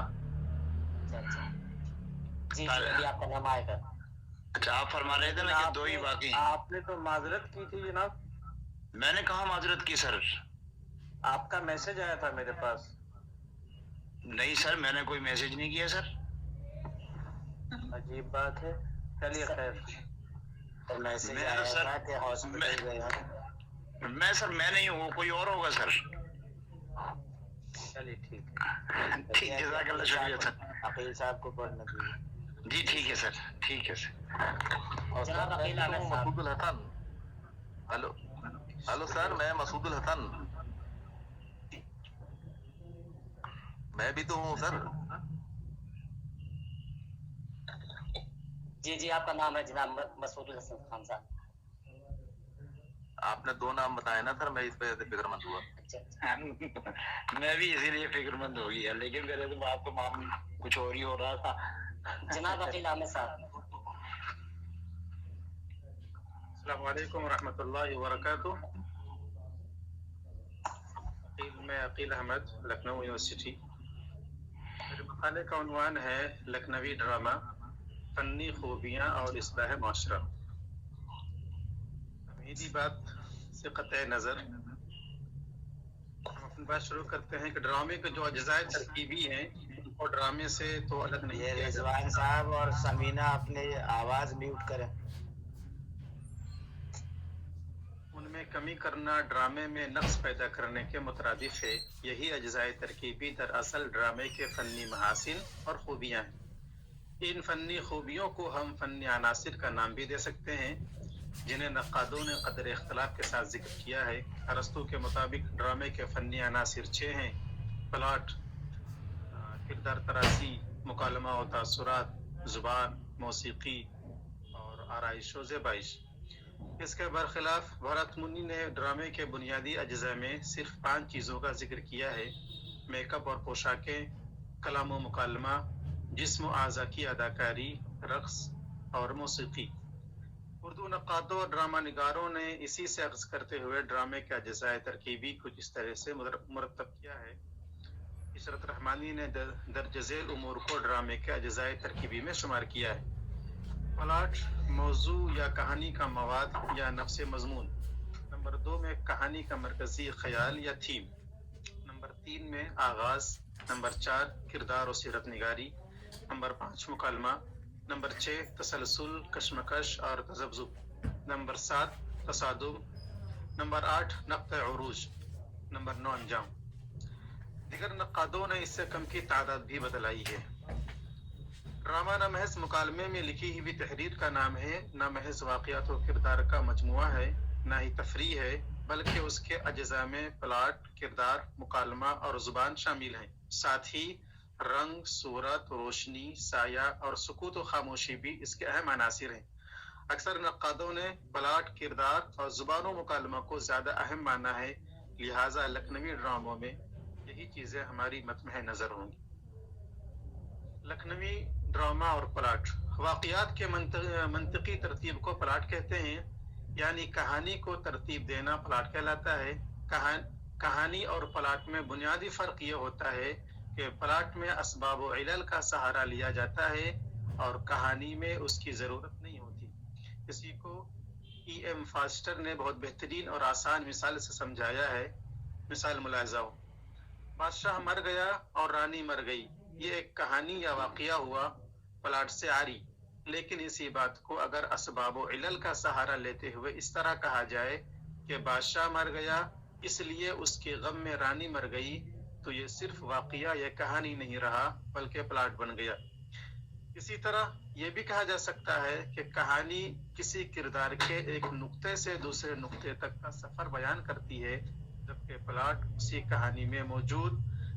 अच्छा जी अभी आपका नाम आएगा। अच्छा आप फरमा रहे थे ना कि 2 ही बाकी। आपने तो माजरत की थी जनाब। मैंने कहाँ माजरत की सर? आपका मैसेज आया था मेरे पास। नहीं सर मैंने कोई मैसेज नहीं किया सर। अजीब बात है। चलिए खैर। तो मैसेज आया था कि हॉस्पिटल गया। मैं नहीं हूँ, कोई और होगा सर। चलिए ठीक है। ठीक है जज़ाकल्लाह, शुक्रिया सर। अकील साहब को पढ़ना चाहिए। जी ठीक है सर, ठीक है सर। जनाब अकील अहमद साहब। Masudul Hasan. Hello hello sir, मैं मसूदुल हसन। मैं भी तो हूँ सर। जी जी आपका नाम है जनाब मसूदुल हसन खान साहब। आपने 2 नाम बताए ना सर, मैं इस पे फिक्रमंद हुआ। मैं भी इसीलिए फिक्रमंद हो गया, लेकिन मेरे दिमाग को मामूल कुछ और ही हो रहा था। जनाब अकील अहमद साहब। अस्सलाम वालेकुम रहमतुल्लाहि व बरकातुहू। मैं अकील अहमद, लखनऊ यूनिवर्सिटी। मेरे मकाले का उन्वान है लखनवी ड्रामा, फन्नी खूबियाँ और इस्लाह माशरा। मेरी बात से क़त्ए नज़र हम अपनी बात शुरू करते हैं कि ड्रामे के जो अज्जाए तरकीबी हैं और ड्रामे से तो अलग नहीं ये किया जाता। रिजवान साहब और समीना अपने आवाज म्यूट करें। उनमें कमी करना ड्रामे में नक्स पैदा करने के मुतरादिफ है। यही अज्जाए तरकीबी दरअसल ड्रामे के फन्नी महासिन और खूबियाँ हैं। इन फन्नी खूबियों को हम फन्नी अनासिर का नाम भी दे सकते हैं, जिन्हें नक़ादों ने क़दर इख्तलाफ के साथ जिक्र किया है। अरस्तू के मुताबिक ड्रामे के फन्नी अनासिर 6 हैं: प्लॉट, किरदार तरासी, मुकालमा और तासुरात, ज़ुबान, मौसीकी और आराइश व ज़ेबाइश। इसके बरखिलाफ भरत मुनि ने ड्रामे के बुनियादी अज्जा में सिर्फ 5 चीज़ों का जिक्र किया है: मेकअप और पोशाकें, कलाम व मुकालमा, जिस्म व आज़ा की अदाकारी, रक़्स और मौसीकी। اردو نقادوں اور ڈرامہ نگاروں نے اسی سے اخذ کرتے ہوئے ڈرامے کا اجزائے ترکیبی کچھ اس طرح سے مرتب کیا ہے. عشرت رحمانی نے درج ذیل امور کو ڈرامے کے اجزائے ترکیبی میں شمار کیا ہے. پلاٹ، موضوع یا کہانی کا مواد یا نفس مضمون. نمبر 2 میں کہانی کا مرکزی خیال یا تھیم. نمبر 3 میں آغاز. نمبر 4 کردار و سیرت نگاری. نمبر 5 مکالمہ. نمبر 6 تسلسل، کشمکش اور تذبذب. نمبر 7 تصادم. نمبر 8 نقطہ عروج. نمبر 9 انجام. دیگر نقادوں نے اس سے کم کی تعداد بھی بتلائی ہے. ڈرامہ نہ محض مکالمے میں لکھی ہوئی تحریر کا نام ہے، نہ محض واقعات و کردار کا مجموعہ ہے، نہ ہی تفریح ہے، بلکہ اس کے اجزاء میں پلاٹ، کردار، مکالمہ اور زبان شامل ہیں. ساتھ ہی رنگ، صورت، روشنی، سایہ اور سکوت و خاموشی بھی اس کے اہم عناصر ہیں. اکثر نقادوں نے پلاٹ، کردار اور زبان و مکالمہ کو زیادہ اہم مانا ہے، لہٰذا لکھنوی ڈراموں میں یہی چیزیں ہماری مطمع نظر ہوں گی. لکھنوی ڈرامہ اور پلاٹ. واقعات کے منطقی ترتیب کو پلاٹ کہتے ہیں، یعنی کہانی کو ترتیب دینا پلاٹ کہلاتا ہے. کہانی اور پلاٹ میں بنیادی فرق یہ ہوتا ہے کہ پلاٹ میں اسباب و علل کا سہارا لیا جاتا ہے اور کہانی میں اس کی ضرورت نہیں ہوتی. اسی کو ای ایم فاسٹر نے بہت بہترین اور آسان مثال سے سمجھایا ہے. مثال ملاحظہ ہو. بادشاہ مر گیا اور رانی مر گئی. یہ ایک کہانی یا واقعہ ہوا، پلاٹ سے آری. لیکن اسی بات کو اگر اسباب و علل کا سہارا لیتے ہوئے اس طرح کہا جائے کہ بادشاہ مر گیا اس لیے اس کے غم میں رانی مر گئی، تو یہ صرف واقعہ یا کہانی نہیں رہا بلکہ پلاٹ بن گیا. اسی طرح یہ بھی کہا جا سکتا ہے کہ کہانی کسی کردار کے ایک نقطے سے دوسرے نقطے تک کا سفر بیان کرتی ہے، جبکہ پلاٹ اسی کہانی میں موجود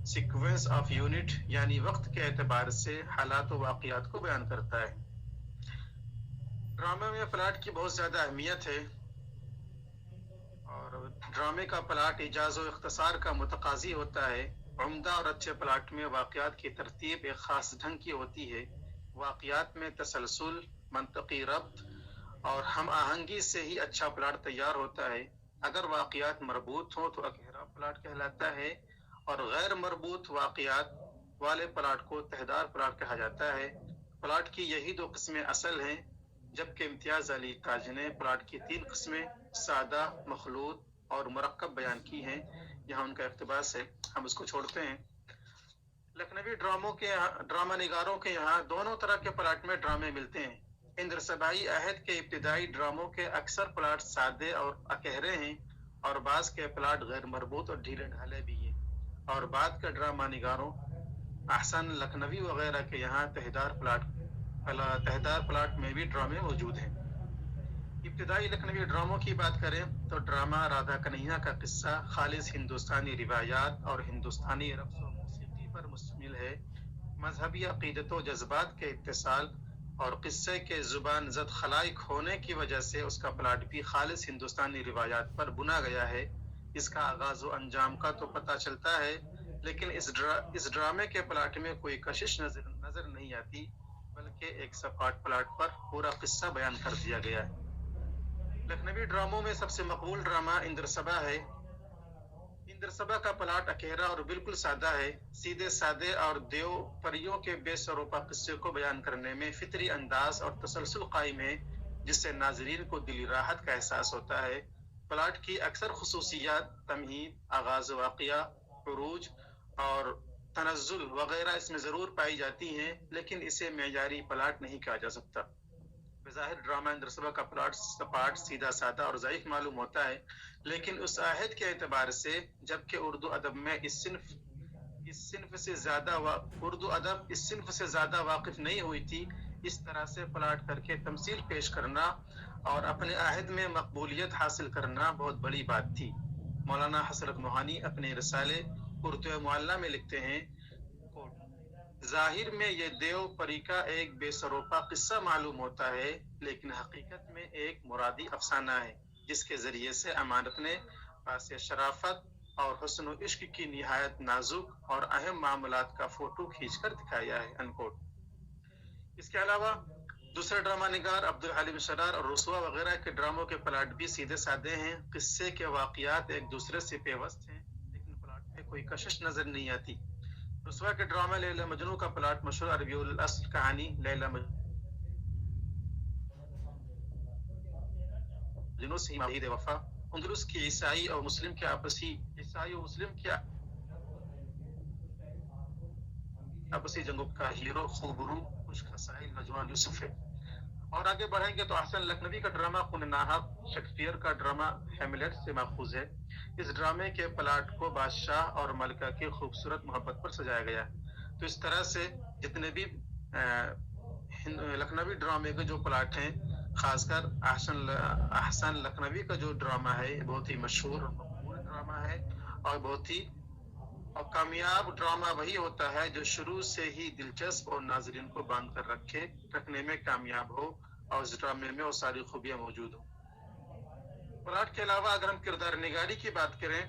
سیکوینس آف یونٹ یعنی وقت کے اعتبار سے حالات و واقعات کو بیان کرتا ہے. ڈرامے میں پلاٹ کی بہت زیادہ اہمیت ہے اور ڈرامے کا پلاٹ ایجاز و اختصار کا متقاضی ہوتا ہے. عمدہ اور اچھے پلاٹ میں واقعات کی ترتیب ایک خاص ڈھنگ کی ہوتی ہے. واقعات میں تسلسل، منطقی ربط اور ہم آہنگی سے ہی اچھا پلاٹ تیار ہوتا ہے. اگر واقعات مربوط ہوں تو اکہرا پلاٹ کہلاتا ہے اور غیر مربوط واقعات والے پلاٹ کو تہدار پلاٹ کہا جاتا ہے. پلاٹ کی یہی 2 قسمیں اصل ہیں، جبکہ امتیاز علی تاج نے پلاٹ کی 3 قسمیں سادہ، مخلوط اور مرکب بیان کی ہیں. یہاں ان کا اقتباس ہے، ہم اس کو چھوڑتے ہیں. لکھنوی ڈرامہ نگاروں کے یہاں دونوں طرح کے پلاٹ میں ڈرامے ملتے ہیں. اندر صبائی عہد کے ابتدائی ڈراموں کے اکثر پلاٹ سادے اور اکہرے ہیں اور بعض کے پلاٹ غیر مربوط اور ڈھیلے ڈھالے بھی ہیں. اور بعد کے ڈرامہ نگاروں احسن لکھنوی وغیرہ کے یہاں تہدار پلاٹ میں بھی ڈرامے موجود ہیں. ابتدائی لکھنوی ڈراموں کی بات کریں تو ڈرامہ رادھا کنہیا کا قصہ خالص ہندوستانی روایات اور ہندوستانی رقص و موسیقی پر مشتمل ہے. مذہبی عقیدت و جذبات کے اتصال اور قصے کے زبان زد خلائق ہونے کی وجہ سے اس کا پلاٹ بھی خالص ہندوستانی روایات پر بنا گیا ہے. اس کا آغاز و انجام کا تو پتہ چلتا ہے، لیکن اس ڈرامے کے پلاٹ میں کوئی کشش نظر نہیں آتی، بلکہ ایک سپاٹ پلاٹ پر پورا قصہ بیان کر دیا گیا ہے. لکھنوی ڈراموں میں سب سے مقبول ڈرامہ اندر صبا ہے. اندر صبا کا پلاٹ اکہرا اور بالکل سادہ ہے. سیدھے سادے اور دیو پریوں کے بے سروپا قصے کو بیان کرنے میں فطری انداز اور تسلسل قائم ہے، جس سے ناظرین کو دلی راحت کا احساس ہوتا ہے. پلاٹ کی اکثر خصوصیات تمہید، آغاز واقعہ، عروج اور تنزل وغیرہ اس میں ضرور پائی جاتی ہیں، لیکن اسے معیاری پلاٹ نہیں کہا جا سکتا. بظاہر ڈرامہ اندر صبا کا پلاٹ سپاٹ، سیدھا سادہ اور ضعیف معلوم ہوتا ہے، لیکن اس عہد کے اعتبار سے جبکہ اردو ادب میں اس صنف سے زیادہ واقف نہیں ہوئی تھی، اس طرح سے پلاٹ کر کے تمثیل پیش کرنا اور اپنے عہد میں مقبولیت حاصل کرنا بہت بڑی بات تھی. مولانا حسرت موہانی اپنے رسالے اردو معلّہ میں لکھتے ہیں، ظاہر میں یہ دیو پری کا ایک بے سروپا قصہ معلوم ہوتا ہے، لیکن حقیقت میں ایک مرادی افسانہ ہے جس کے ذریعے سے امانت نے پاس شرافت اور حسن و عشق کی نہایت نازک اور اہم معاملات کا فوٹو کھینچ کر دکھایا ہے. انکوٹ. اس کے علاوہ دوسرے ڈرامہ نگار عبدالحلیم شرار اور رسوا وغیرہ کے ڈراموں کے پلاٹ بھی سیدھے سادے ہیں، قصے کے واقعات ایک دوسرے سے پیوست ہیں، لیکن پلاٹ میں کوئی کشش نظر نہیں آتی۔ رسوا کے ڈرامہ لیلا مجنوں کا پلاٹ مشہور عربی الاصل کہانی لیلا مجنوں سے عید وفا، اندلس کی عیسائی اور مسلم کے آپسی جنگوں کا ہیرو خوبرو خوش خسائل نوجوان یوسف ہے۔ اور آگے بڑھیں گے تو احسن لکھنوی کا ڈرامہ خون ناحق شیکسپیئر کا ڈرامہ ہیملیٹ سے ماخوذ ہے۔ اس ڈرامے کے پلاٹ کو بادشاہ اور ملکہ کی خوبصورت محبت پر سجایا گیا۔ تو اس طرح سے جتنے بھی لکھنوی ڈرامے کے جو پلاٹ ہیں، خاص کر احسن لکھنوی کا جو ڈرامہ ہے بہت ہی مشہور اور مقبول ڈرامہ ہے، اور بہت ہی کامیاب ڈرامہ وہی ہوتا ہے جو شروع سے ہی دلچسپ اور ناظرین کو باندھ کر رکھنے میں کامیاب ہو، اور اس ڈرامے میں وہ ساری خوبیاں موجود ہوں۔ پلاٹ کے علاوہ اگر ہم کردار نگاری کی بات کریں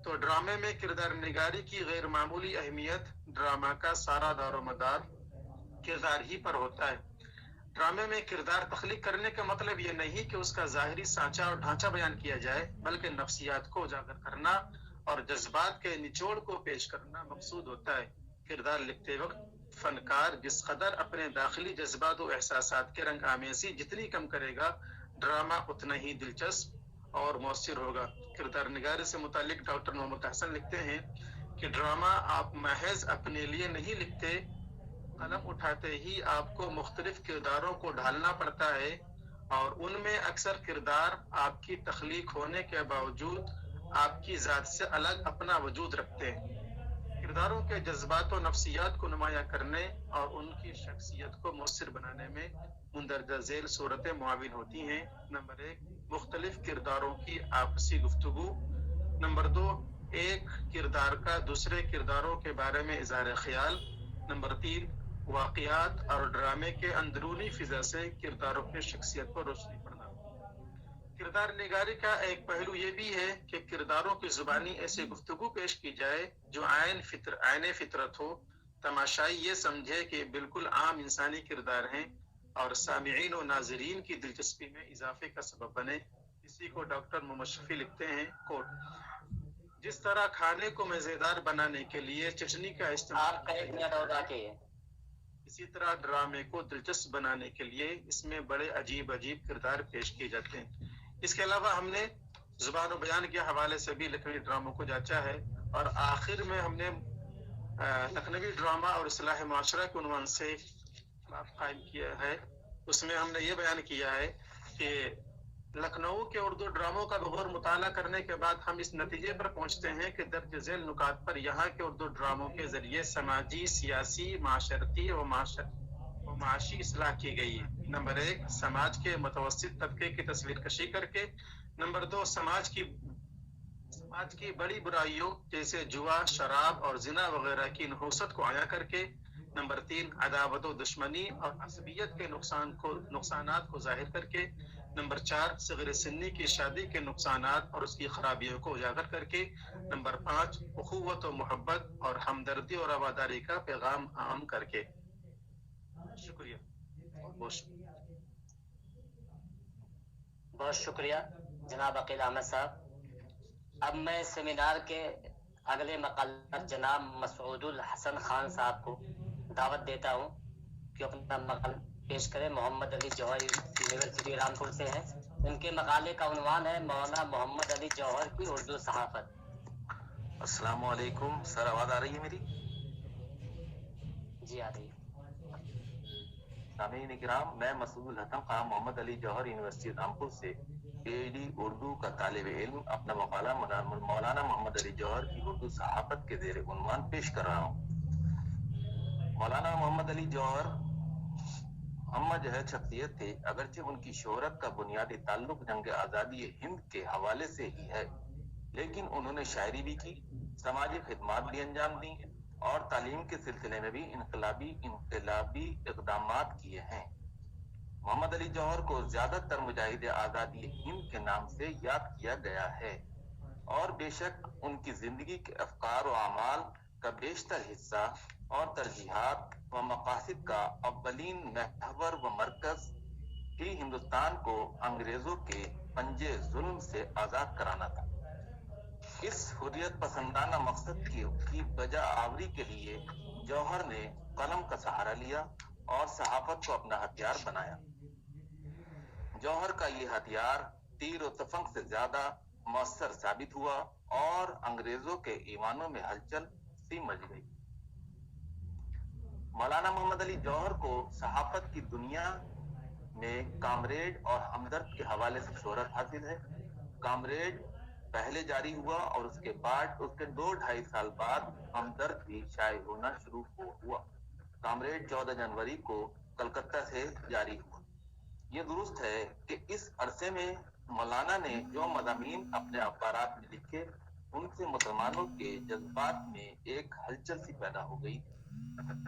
تو ڈرامے میں کردار نگاری کی غیر معمولی اہمیت ڈرامہ کا سارا دار و مدار کردار ہی پر ہوتا ہے۔ ڈرامے میں کردار تخلیق کرنے کا مطلب یہ نہیں کہ اس کا ظاہری سانچہ اور ڈھانچہ بیان کیا جائے، بلکہ نفسیات کو اجاگر کرنا اور جذبات کے نچوڑ کو پیش کرنا مقصود ہوتا ہے۔ کردار لکھتے وقت فنکار جس قدر اپنے داخلی جذبات و احساسات کے رنگ آمیزی جتنی کم کرے گا، ڈرامہ اتنا ہی دلچسپ اور مؤثر ہوگا۔ کردار نگاری سے متعلق ڈاکٹر محمد احسن لکھتے ہیں کہ ڈرامہ آپ محض اپنے لیے نہیں لکھتے، قلم اٹھاتے ہی آپ کو مختلف کرداروں کو ڈھالنا پڑتا ہے، اور ان میں اکثر کردار آپ کی تخلیق ہونے کے باوجود آپ کی ذات سے الگ اپنا وجود رکھتے ہیں۔ کرداروں کے جذبات و نفسیات کو نمایاں کرنے اور ان کی شخصیت کو مؤثر بنانے میں مندرجہ ذیل صورتیں معاون ہوتی ہیں۔ نمبر 1، مختلف کرداروں کی آپسی گفتگو۔ نمبر 2، ایک کردار کا دوسرے کرداروں کے بارے میں اظہار خیال۔ نمبر 3، واقعات اور ڈرامے کے اندرونی فضا سے کرداروں کی شخصیت پر روشنی پڑنا۔ کردار نگاری کا ایک پہلو یہ بھی ہے کہ کرداروں کی زبانی ایسی گفتگو پیش کی جائے جو عین فطرت ہو، تماشائی یہ سمجھے کہ بالکل عام انسانی کردار ہیں، اور سامعین و ناظرین کی دلچسپی میں اضافے کا سبب بنے۔ اسی کو ڈاکٹر محمد شفیع لکھتے ہیں، کوٹ: جس طرح کھانے کو مزیدار بنانے کے لیے چٹنی کا استعمال، اسی طرح ڈرامے کو دلچسپ بنانے کے لیے اس میں بڑے عجیب کردار پیش کیے جاتے ہیں۔ اس کے علاوہ ہم نے زبان و بیان کے حوالے سے بھی لکھنوی ڈراموں کو جانچا ہے، اور آخر میں ہم نے لکھنوی ڈرامہ اور اصلاح معاشرہ کے عنوان سے قائم کیا ہے۔ اس میں ہم نے یہ بیان کیا ہے کہ لکھنؤ کے اردو ڈراموں کا بغور مطالعہ کرنے کے بعد ہم اس نتیجے پر پہنچتے ہیں کہ درج ذیل نکات پر یہاں کے اردو ڈراموں کے ذریعے سماجی، سیاسی، معاشرتی و معاشی اصلاح کی گئی ہے۔ نمبر 1، سماج کے متوسط طبقے کی تصویر کشی کر کے۔ نمبر 2، سماج کی بڑی برائیوں جیسے جوا، شراب اور زنا وغیرہ کی نحوست کو عیاں کر کے۔ نمبر 3، عداوت و دشمنی اور عصبیت کے نقصانات کو ظاہر کر کے۔ نمبر 4، صغیر سنی کی شادی کے نقصانات اور اس کی خرابیوں کو اجاگر کر کے۔ نمبر 5، اخوت و محبت اور ہمدردی اور رواداری کا پیغام عام کر کے۔ شکریہ، بہت شکریہ جناب عقیل احمد صاحب۔ اب میں سیمینار کے اگلے مقالہ جناب مسعود الحسن خان صاحب کو دعوت دیتا ہوں کہ اپنا مقالہ پیش کریں۔ محمد علی جوہر یونیورسٹی رامپور سے ہیں۔ ان کے مقالے کا عنوان ہے مولانا محمد علی جوہر کی اردو صحافت۔ السلام علیکم سر، آواز آ رہی ہے میری؟ جی آ رہی ہے۔ سامعین کرام، میں مسعود الحسن خان محمد علی جوہر یونیورسٹی رامپور سے پی ایچ ڈی اردو کا طالب علم اپنا مقالہ مولانا محمد علی جوہر کی اردو صحافت کے زیر عنوان پیش کر رہا ہوں۔ مولانا محمد علی جوہر اما جہد شخصیت تھے، اگرچہ ان کی شہرت کا بنیادی تعلق جنگ آزادی ہند کے حوالے سے ہی ہے، لیکن انہوں نے شاعری بھی کی، سماجی خدمات بھی انجام دی اور تعلیم کے سلسلے میں بھی انقلابی اقدامات کیے ہیں۔ محمد علی جوہر کو زیادہ تر مجاہد آزادی ہند کے نام سے یاد کیا گیا ہے، اور بے شک ان کی زندگی کے افکار و اعمال کا بیشتر حصہ اور ترجیحات و مقاصد کا اولین محور و مرکز ही हिंदुस्तान को अंग्रेजों के पंजे जुल्म से आजाद कराना था। इस हुर्रियत पसंदाना मकसद की बजा आवरी के लिए जौहर ने कलम का सहारा लिया और सहाफत को अपना हथियार बनाया। जौहर का ये हथियार तीर और तफंग से ज्यादा मौसर साबित हुआ और अंग्रेजों के ईमानों में हलचल सी मच गई। मौलाना मोहम्मद अली जौहर को सहाफत की दुनिया में कामरेड और हमदर्द के हवाले से शोहरत हासिल है। कामरेड पहले जारी हुआ और उसके बाद उसके 2-2.5 साल बाद हमदर्द भी शाये होना शुरू हुआ। कामरेड 14 जनवरी को कलकत्ता से जारी हुआ। ये दुरुस्त है कि इस अरसे में मौलाना ने जो मज़ामीन अपने अखबारात में लिखे उनसे मुसलमानों के जज्बात में एक हलचल सी पैदा हो गई।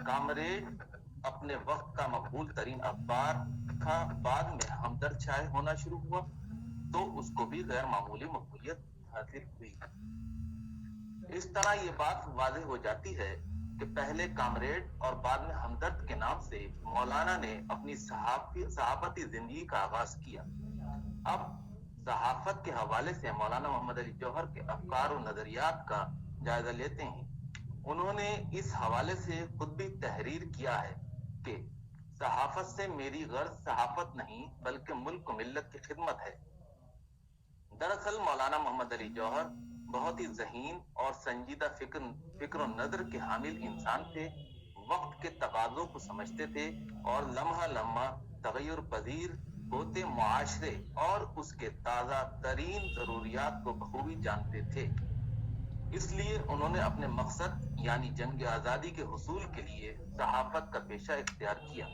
कामरेड अपने वक्त का मकबूल तरीन अखबार था, बाद में हमदर्द शाये होना शुरू हुआ तो उसको भी गैर मामूली मकबूलियत हासिल हुई। इस तरह ये बात वाज़ेह हो जाती है कि पहले कामरेड और बाद में हमदर्द के नाम से मौलाना ने अपनी सहाफती जिंदगी का आगाज किया। अब सहाफत के हवाले से मौलाना मोहम्मद अली जौहर के अफकार और नजरियात का जायजा लेते हैं। उन्होंने इस हवाले से खुद भी तहरीर किया है कि सहाफत से मेरी गर्ज सहाफत नहीं बल्कि मुल्क मिल्लत की खिदमत है। दरअसल मौलाना मोहम्मद अली जौहर बहुत ही ज़हीन और संजीदा फिक्र नजर के हामिल इंसान थे। वक्त के तकाज़ों को समझते थे और लम्हा लम्हा तगय्युर पजीर होते मुआशरे और उसके ताज़ा तरीन ज़रूरियात को बखूबी जानते थे। इसलिए उन्होंने अपने मकसद यानी जंग आज़ादी के हुसूल के लिए सहाफत का पेशा इख्तियार किया।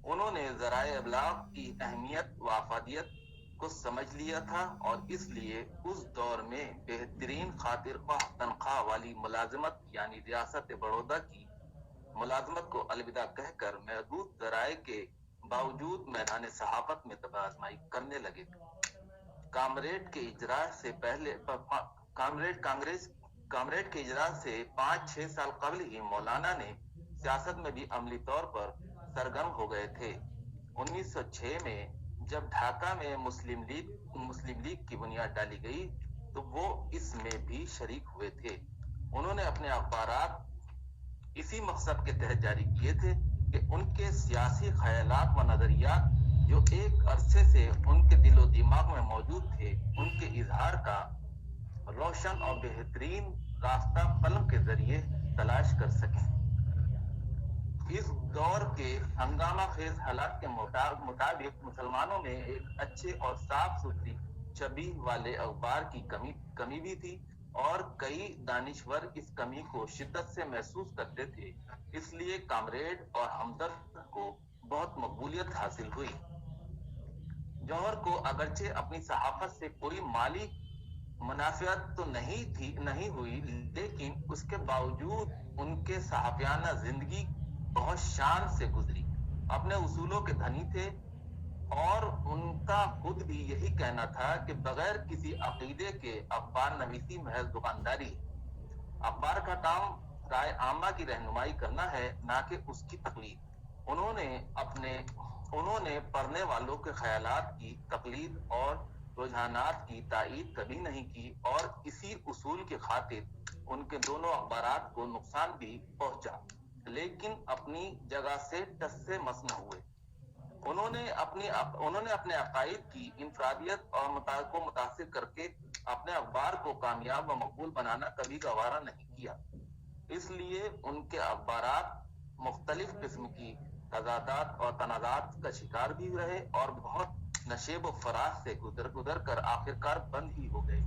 उन्होंने ज़राए अबलाग की अहमियत व अफादियत को समझ लिया था और इसलिए उस दौर में बेहतरीन खातिर ख्वाह तनख्वाह वाली मुलाजमत यानी रियासत बड़ौदा की मुलाजमत को अलविदा कहकर महदूद ज़राए के बावजूद मैदान सहाफत में तबाज़माई करने लगे। कामरेड के इजरा से 5-6 साल कबल ही मौलाना ने सियासत में भी अमली तौर पर सरगर्म हो गए थे। 1906 में जब ढाका में मुस्लिम लीग की बुनियाद डाली गई तो वो इसमें भी शरीक हुए थे। उन्होंने अपने अखबारात इसी मकसद के तहत जारी किए थे कि उनके सियासी ख्यालात व नजरियात जो एक अरसे से उनके दिलो दिमाग में मौजूद थे उनके इजहार का रोशन और बेहतरीन रास्ता कलम के जरिए तलाश कर सकें। इस दौर के हंगामा खेज हालात के मुताबिक मुसलमानों में एक अच्छे और साफ सुथरी छवि वाले अखबार की कमी भी थी और कई दानिश्वर इस कमी को शिद्दत से महसूस करते थे। इसलिए कामरेड और हमदर्द को बहुत मकबूलियत हासिल हुई। जौहर को अगरचे अपनी सहाफत से कोई माली मुनाफियत तो नहीं हुई, लेकिन उसके बावजूद उनके सहाफियाना जिंदगी बहुत शान से गुजरी। अपने उसूलों के धनी थे और उनका खुद भी यही कहना था कि बगैर किसी अकीदे के अखबार नवीसी महज दुकानदारी। अखबार का काम राय आमा की रहनुमाई करना है, ना कि उसकी तकलीद। उन्होंने पढ़ने वालों के ख्यालात की तकलीद और रुझानात की ताईद कभी नहीं की और इसी उसूल की खातिर उनके दोनों अखबारात को नुकसान भी पहुंचा, लेकिन अपनी जगह से टस से मस न हुए। उन्होंने अपने अकायद की इंफरादियत और को मुतासिर करके अपने अखबार को कामयाब व मकबूल बनाना कभी गवारा नहीं किया। इसलिए उनके अखबारात मुख्तलिफ किस्म की तजादात और तनाजात का शिकार भी रहे और बहुत नशेब व फराज से गुजर कर आखिरकार बंद ही हो गए।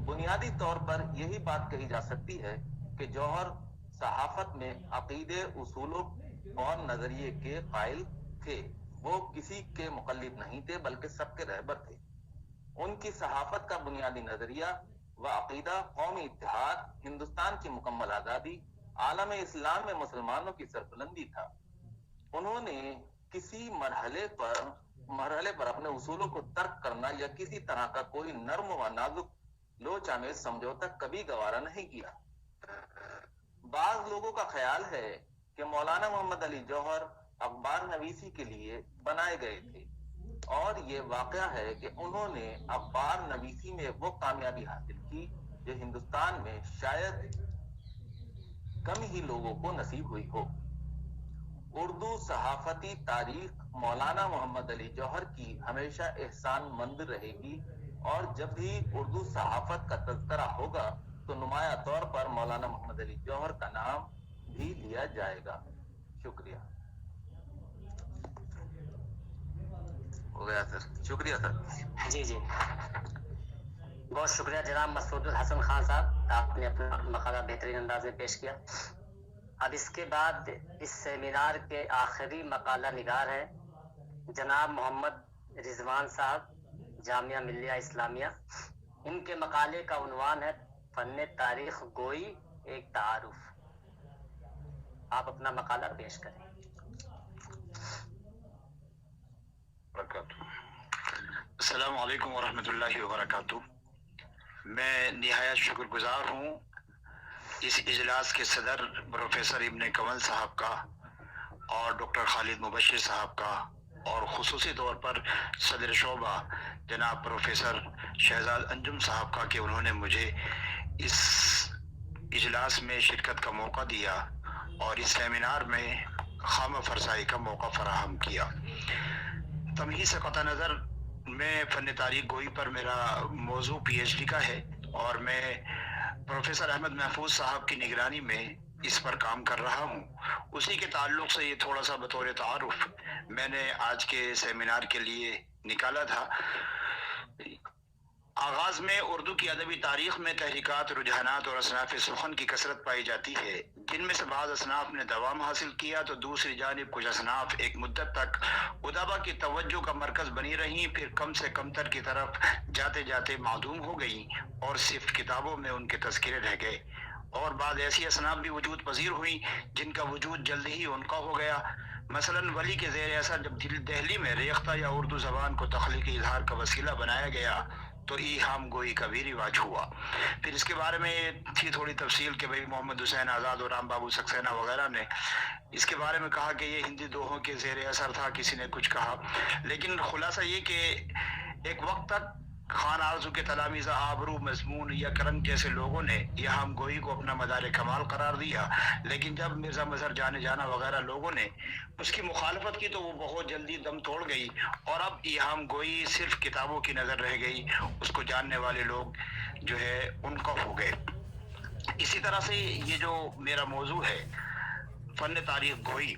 बुनियादी तौर पर यही बात कही जा सकती है कि जौहर सहाफत में अकीदे, उसूलों और नजरिए के कायल थे। वो किसी के मुकल्लिद नहीं थे बल्कि सबके रहबर थे। उनकी सहाफत का बुनियादी नजरिया व अकीदा कौमी इत्तेहाद, हिंदुस्तान की मुकम्मल आज़ादी, आलम इस्लाम में मुसलमानों की सरबुलंदी था। उन्होंने किसी मरहले पर अपने उसूलों को तर्क करना या किसी तरह का कोई नर्म व नाजुक लोचा में समझौता कभी गवारा नहीं किया। बाज लोगों का ख्याल है कि मौलाना मोहम्मद अली जौहर اخبار نویسی کے لیے بنائے گئے تھے، اور یہ واقعہ ہے کہ انہوں نے اخبار نویسی میں وہ کامیابی حاصل کی جو ہندوستان میں شاید کم ہی لوگوں کو نصیب ہوئی ہو۔ اردو صحافتی تاریخ مولانا محمد علی جوہر کی ہمیشہ احسان مند رہے گی، اور جب بھی اردو صحافت کا تذکرہ ہوگا تو نمایاں طور پر مولانا محمد علی جوہر کا نام بھی لیا جائے گا۔ شکریہ۔ ہو گیا سر، شکریہ سر۔ جی جی، بہت شکریہ جناب مسعود الحسن خان صاحب، آپ نے اپنا مقالہ بہترین انداز میں پیش کیا۔ اب اس کے بعد اس سیمینار کے آخری مقالہ نگار ہیں جناب محمد رضوان صاحب، جامعہ ملیہ اسلامیہ۔ ان کے مقالے کا عنوان ہے فن تاریخ گوئی ایک تعارف۔ آپ اپنا مقالہ پیش کریں۔ السلام علیکم ورحمۃ اللہ وبرکاتہ۔ میں نہایت شکر گزار ہوں اس اجلاس کے صدر پروفیسر ابن کمل صاحب کا اور ڈاکٹر خالد مبشر صاحب کا، اور خصوصی طور پر صدر شعبہ جناب پروفیسر شہزاد انجم صاحب کا کہ انہوں نے مجھے اس اجلاس میں شرکت کا موقع دیا اور اس سیمینار میں خامہ فرسائی کا موقع فراہم کیا۔ تمہید سے قطع نظر میں فن تاریخ گوئی پر میرا موضوع پی ایچ ڈی کا ہے، اور میں پروفیسر احمد محفوظ صاحب کی نگرانی میں اس پر کام کر رہا ہوں۔ اسی کے تعلق سے یہ تھوڑا سا بطور تعارف میں نے آج کے سیمینار کے لیے نکالا تھا۔ آغاز میں اردو کی ادبی تاریخ میں تحریکات، رجحانات اور اصناف سخن کی کثرت پائی جاتی ہے، جن میں سے بعض اصناف نے دوام حاصل کیا تو دوسری جانب کچھ اصناف ایک مدت تک ادبا کی توجہ کا مرکز بنی رہیں، پھر کم سے کم تر کی طرف جاتے جاتے معدوم ہو گئیں اور صرف کتابوں میں ان کے تذکرے رہ گئے، اور بعض ایسی اصناف بھی وجود پذیر ہوئیں جن کا وجود جلد ہی ان کا ہو گیا۔ مثلاً ولی کے زیر اثر جب دہلی میں ریختہ یا اردو زبان کو تخلیقی اظہار کا وسیلہ بنایا گیا تو ایہام گوئی کا بھی رواج ہوا۔ پھر اس کے بارے میں تھی تھوڑی تفصیل کہ بھئی محمد حسین آزاد اور رام بابو سکسینہ وغیرہ نے اس کے بارے میں کہا کہ یہ ہندی دوہوں کے زیر اثر تھا، کسی نے کچھ کہا، لیکن خلاصہ یہ کہ ایک وقت تک خان آرزو کے تلامذہ آبرو، مضمون یا کرنگ جیسے لوگوں نے ایہام گوئی کو اپنا مدار کمال قرار دیا، لیکن جب مرزا مظہر جانا وغیرہ لوگوں نے اس کی مخالفت کی تو وہ بہت جلدی دم توڑ گئی، اور اب ایہام گوئی صرف کتابوں کی نظر رہ گئی، اس کو جاننے والے لوگ جو ہے ان کا ہو گئے۔ اسی طرح سے یہ جو میرا موضوع ہے فن تاریخ گوئی،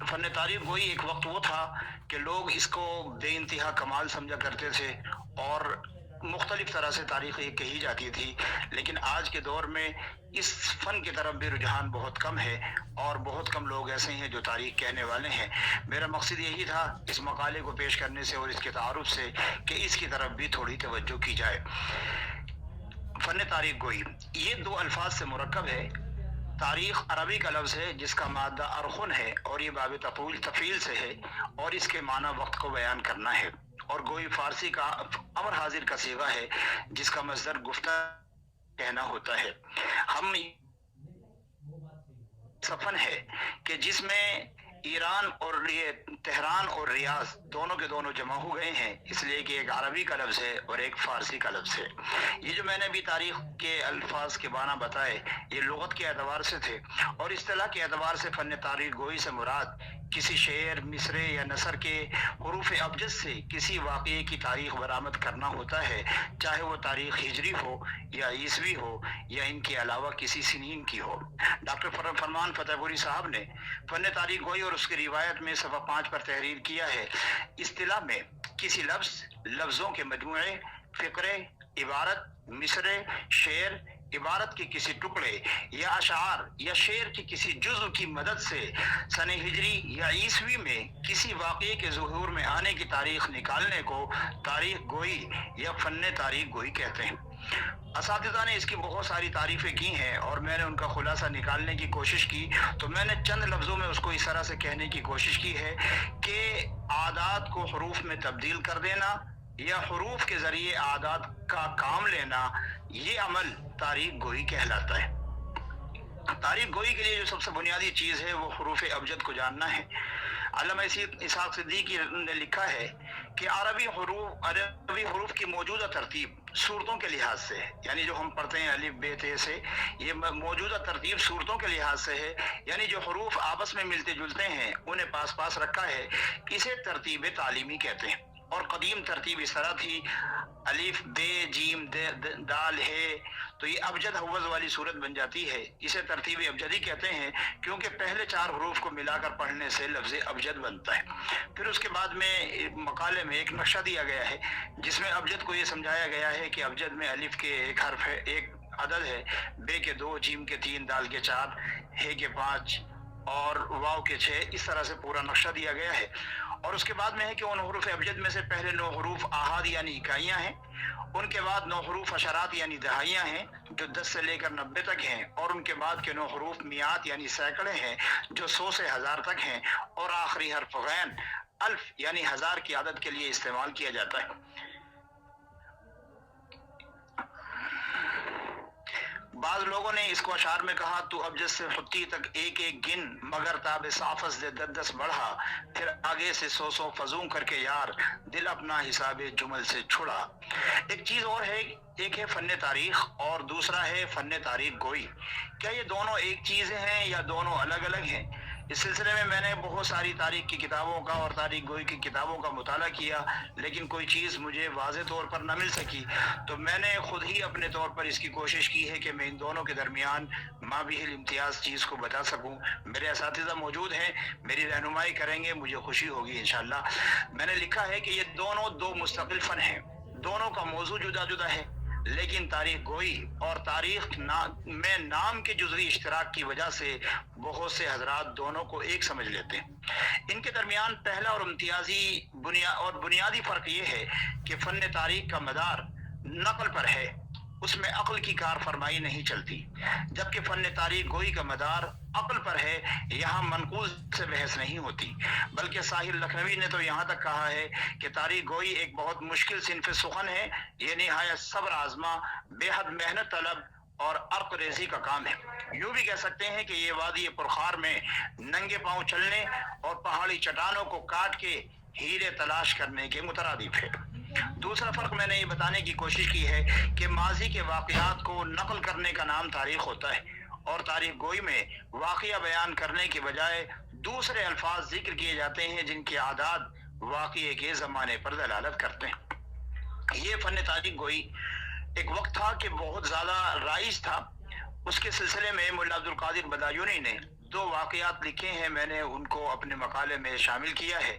فن تاریخ گوئی ایک وقت وہ تھا کہ لوگ اس کو بے انتہا کمال سمجھا کرتے تھے اور مختلف طرح سے تاریخیں کہی جاتی تھی، لیکن آج کے دور میں اس فن کی طرف بھی رجحان بہت کم ہے اور بہت کم لوگ ایسے ہیں جو تاریخ کہنے والے ہیں۔ میرا مقصد یہی تھا اس مقالے کو پیش کرنے سے اور اس کے تعارف سے کہ اس کی طرف بھی تھوڑی توجہ کی جائے۔ فن تاریخ گوئی یہ دو الفاظ سے مرکب ہے۔ تاریخ عربی کا لفظ ہے جس کا مادہ ارخن ہے اور یہ باب تفعیل سے ہے اور اس کے معنی وقت کو بیان کرنا ہے، اور گوئی فارسی کا امر حاضر کا صیغہ ہے جس کا مصدر گفتہ کہنا ہوتا ہے۔ ہم سفن ہے کہ جس میں ایران اور تہران اور ریاض دونوں کے دونوں جمع ہو گئے ہیں، اس لیے کہ ایک عربی کا لفظ ہے اور ایک فارسی کا لفظ ہے۔ یہ جو میں نے بھی تاریخ کے الفاظ کے معنی بتائے یہ لغت کے اعتبار سے تھے، اور اصطلاح کے اعتبار سے فن تاریخ گوئی سے مراد کسی شعر، مصرع یا نثر کے حروف ابجد سے کسی واقعے کی تاریخ برآمد کرنا ہوتا ہے، چاہے وہ تاریخ ہجری ہو یا عیسوی ہو یا ان کے علاوہ کسی سنین کی ہو۔ ڈاکٹر فرمان فتح پوری صاحب نے فن تاریخ گوئی اور اس کی روایت میں صفحہ 5 پر تحریر کیا ہے۔ اصطلاح میں کسی لفظوں کے مجموعے، فقرے، عبارت، مصرع، شعر، عبارت کے کسی ٹکڑے یا اشعار یا شعر کی کسی جزء کی مدد سے سن ہجری یا عیسوی میں کسی واقعے کے ظہور میں آنے کی تاریخ نکالنے کو تاریخ گوئی یا فن تاریخ گوئی کہتے ہیں۔ اساتذہ نے اس کی بہت ساری تعریفیں کی ہیں اور میں نے ان کا خلاصہ نکالنے کی کوشش کی تو میں نے چند لفظوں میں اس کو اس طرح سے کہنے کی کوشش کی ہے کہ عادات کو حروف میں تبدیل کر دینا یا حروف کے ذریعے عادات کا کام لینا، یہ عمل تاریخ گوئی کہلاتا ہے۔ تاریخ گوئی کے لیے جو سب سے بنیادی چیز ہے وہ حروف ابجد کو جاننا ہے۔ علامہ اسحاق صدیقی نے لکھا ہے کہ عربی حروف کی موجودہ ترتیب صورتوں کے لحاظ سے ہے، یعنی جو ہم پڑھتے ہیں الف ب ت سے، یہ موجودہ ترتیب صورتوں کے لحاظ سے ہے، یعنی جو حروف آپس میں ملتے جلتے ہیں انہیں پاس پاس رکھا ہے، اسے ترتیب تعلیمی کہتے ہیں۔ اور قدیم ترتیب اس طرح تھی، الف ب جیم دال ہے، تو یہ ابجد حوض والی صورت بن جاتی ہے، اسے ترتیب ابجدی کہتے ہیں، کیونکہ پہلے 4 حروف کو ملا کر پڑھنے سے لفظ ابجد بنتا ہے۔ پھر اس کے بعد میں مقالے میں ایک نقشہ دیا گیا ہے جس میں ابجد کو یہ سمجھایا گیا ہے کہ ابجد میں الف کے 1 حرف ہے، 1 عدد ہے، ب کے 2، جیم کے 3، دال کے 4، ہے کے 5 اور واو کے 6، اس طرح سے پورا نقشہ دیا گیا ہے۔ اور اس کے بعد میں ہے کہ ان حروف ابجد میں سے پہلے 9 حروف آحاد یعنی اکائیاں ہیں، ان کے بعد 9 حروف عشرات یعنی دہائیاں ہیں جو 10 سے لے کر 90 تک ہیں، اور ان کے بعد کے 9 حروف میات یعنی سینکڑے ہیں جو 100 سے 1000 تک ہیں، اور آخری حرف غین الف یعنی 1000 کی عدد کے لیے استعمال کیا جاتا ہے۔ بعض لوگوں نے اس کو اشعار میں کہا تو ابجد سے حتی تک ایک ایک گن، مگر تاب صافس دے 10 بڑھا، پھر آگے سے 100 فضوں کر کے یار، دل اپنا حساب جمل سے چھڑا۔ ایک چیز اور ہے، ایک ہے فن تاریخ اور دوسرا ہے فن تاریخ گوئی۔ کیا یہ دونوں ایک چیزیں ہیں یا دونوں الگ الگ ہیں؟ اس سلسلے میں نے بہت ساری تاریخ کی کتابوں کا اور تاریخ گوئی کی کتابوں کا مطالعہ کیا، لیکن کوئی چیز مجھے واضح طور پر نہ مل سکی، تو میں نے خود ہی اپنے طور پر اس کی کوشش کی ہے کہ میں ان دونوں کے درمیان مابیہ الامتیاز چیز کو بتا سکوں۔ میرے اساتذہ موجود ہیں، میری رہنمائی کریں گے، مجھے خوشی ہوگی انشاءاللہ۔ میں نے لکھا ہے کہ یہ دونوں 2 مستقل فن ہیں، دونوں کا موضوع جدا جدا ہے، لیکن تاریخ گوئی اور تاریخ میں نام کے جزوی اشتراک کی وجہ سے بہت سے حضرات دونوں کو ایک سمجھ لیتے ہیں۔ ان کے درمیان پہلا اور امتیازی بنیادی فرق یہ ہے کہ فن تاریخ کا مدار نقل پر ہے، اس میں عقل کی کار فرمائی نہیں چلتی، جبکہ فن تاریخ گوئی کا مدار عقل پر ہے، یہاں منقول سے بحث نہیں ہوتی۔ بلکہ ساحر لکھنوی نے تو یہاں تک کہا ہے کہ تاریخ گوئی ایک بہت مشکل صنف سخن ہے، یہ نہایت صبر آزما، بے حد محنت طلب اور عرق ریزی کا کام ہے۔ یوں بھی کہہ سکتے ہیں کہ یہ وادی پرخار میں ننگے پاؤں چلنے اور پہاڑی چٹانوں کو کاٹ کے ہیرے تلاش کرنے کے مترادف ہے۔ دوسرا فرق میں نے یہ بتانے کی کوشش کی ہے کہ ماضی کے واقعات کو نقل کرنے کا نام تاریخ ہوتا ہے، اور تاریخ گوئی میں واقعہ بیان کرنے کے بجائے دوسرے الفاظ ذکر کیے جاتے ہیں جن کے اعداد واقعے کے زمانے پر دلالت کرتے ہیں۔ یہ فن تاریخ گوئی ایک وقت تھا کہ بہت زیادہ رائج تھا۔ اس کے سلسلے میں ملا عبدالقادر بدایونی نے 2 واقعات لکھے ہیں، میں نے ان کو اپنے مقالے میں شامل کیا ہے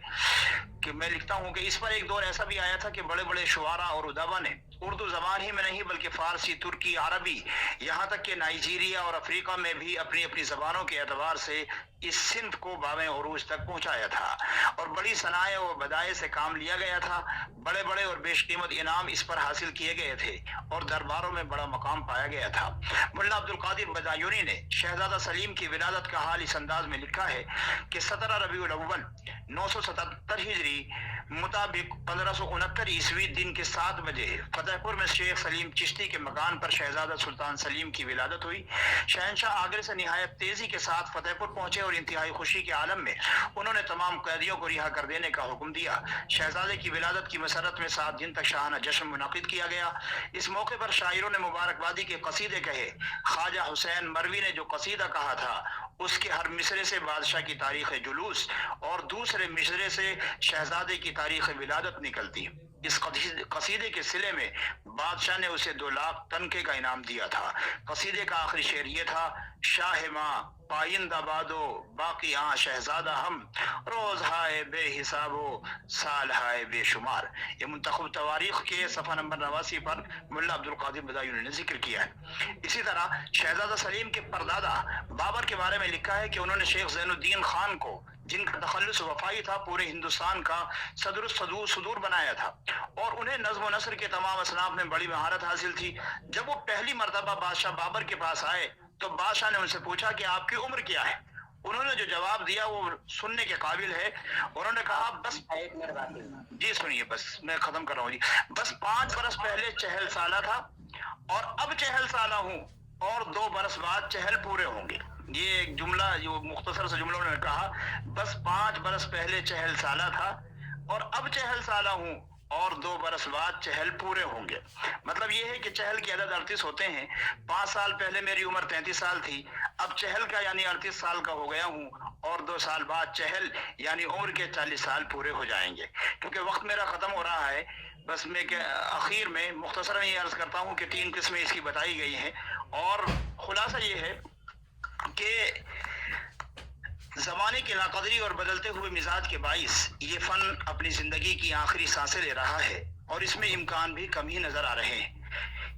کہ میں لکھتا ہوں کہ اس پر ایک دور ایسا بھی آیا تھا کہ بڑے بڑے شعراء اور ادبا نے اردو زبان ہی میں نہیں بلکہ فارسی، ترکی، عربی، یہاں تک کہ نائجیریا اور افریقہ میں بھی اپنی اپنی زبانوں کے اعتبار سے اس صنف کو بامِ عروج تک پہنچایا تھا، اور بڑی صنائع و بدائع سے کام لیا گیا تھا، بڑے بڑے اور بیش قیمت انعام اس پر حاصل کیے گئے تھے، اور درباروں میں بڑا مقام پایا گیا تھا۔ ملا عبدالقادر بدایونی نے شہزادہ سلیم کی ولادت کا حال اس انداز میں لکھا ہے کہ 17 ربیع الاول 977 ہجری مطابق 1569 عیسوی دن کے 7 بجے فتح پور میں شیخ سلیم چشتی کے مکان پر شہزادہ سلطان سلیم کی ولادت ہوئی۔ شہنشاہ آگرے سے نہایت تیزی کے ساتھ فتح پور پہنچے اور انتہائی خوشی کے عالم میں انہوں نے تمام قیدیوں کو رہا کر دینے کا حکم دیا۔ شہزادے کی ولادت کی مسرت میں 7 دن تک شاہانہ جشن منعقد کیا گیا۔ اس موقع پر شاعروں نے مبارکبادی کے قصیدے کہے۔ خواجہ حسین مروی نے جو قصیدہ کہا تھا اس کے ہر مصرے سے بادشاہ کی تاریخ جلوس اور دوسرے مصرے سے شہزادے کی تاریخ ولادت نکلتی۔ اس قصیدے کے صلے میں بادشاہ نے اسے 2 لاکھ تنکے کا انعام دیا تھا۔ قصیدے کا آخری شعر یہ تھا: شاہ ماں پائندہ بادو باقی آں شہزادہ ہم، روز ہائے بے حساب و سال ہائے بے شمار۔ یہ منتخب تواریخ کے صفحہ نمبر 89 پر ملا عبدالقادر بدایونی نے ذکر کیا ہے۔ اسی طرح شہزادہ سلیم کے پردادا بابر کے بارے میں لکھا ہے کہ انہوں نے شیخ زین الدین خان کو، جن کا تخلص وفائی تھا، پورے ہندوستان کا صدر الصدور بنایا تھا، اور انہیں نظم و نثر کے تمام اصناف میں بڑی مہارت حاصل تھی۔ جب وہ پہلی مرتبہ بادشاہ بابر کے پاس آئے تو بادشاہ نے ان سے پوچھا کہ آپ کی عمر کیا ہے؟ انہوں نے جو جواب دیا وہ سننے کے قابل ہے۔ انہوں نے کہا بس جی سنیے، بس میں ختم کر رہا ہوں جی، بس 5 برس پہلے 40 سالہ تھا اور اب 40 سالہ ہوں اور 2 برس بعد 40 پورے ہوں گے۔ یہ ایک جملہ جو مختصر سے جملہ انہوں نے کہا، بس 5 برس پہلے چہل سالہ تھا اور اب چہل سالہ ہوں اور 2 برس بعد چہل پورے ہوں گے۔ مطلب یہ ہے کہ چہل کے عدد 38 ہوتے ہیں۔ 5 سال پہلے میری عمر 33 سال تھی، اب چہل کا یعنی 38 سال کا ہو گیا ہوں اور 2 سال بعد چہل یعنی عمر کے 40 سال پورے ہو جائیں گے۔ کیونکہ وقت میرا ختم ہو رہا ہے، بس میں اخیر میں مختصراً یہ عرض کرتا ہوں کہ 3 قسمیں اس کی بتائی گئی ہیں، اور خلاصہ یہ ہے کہ زمانے کی ناقدری اور بدلتے ہوئے مزاج کے باعث یہ فن اپنی زندگی کی آخری سانسیں لے رہا ہے، اور اس میں امکان بھی کم ہی نظر آ رہے ہیں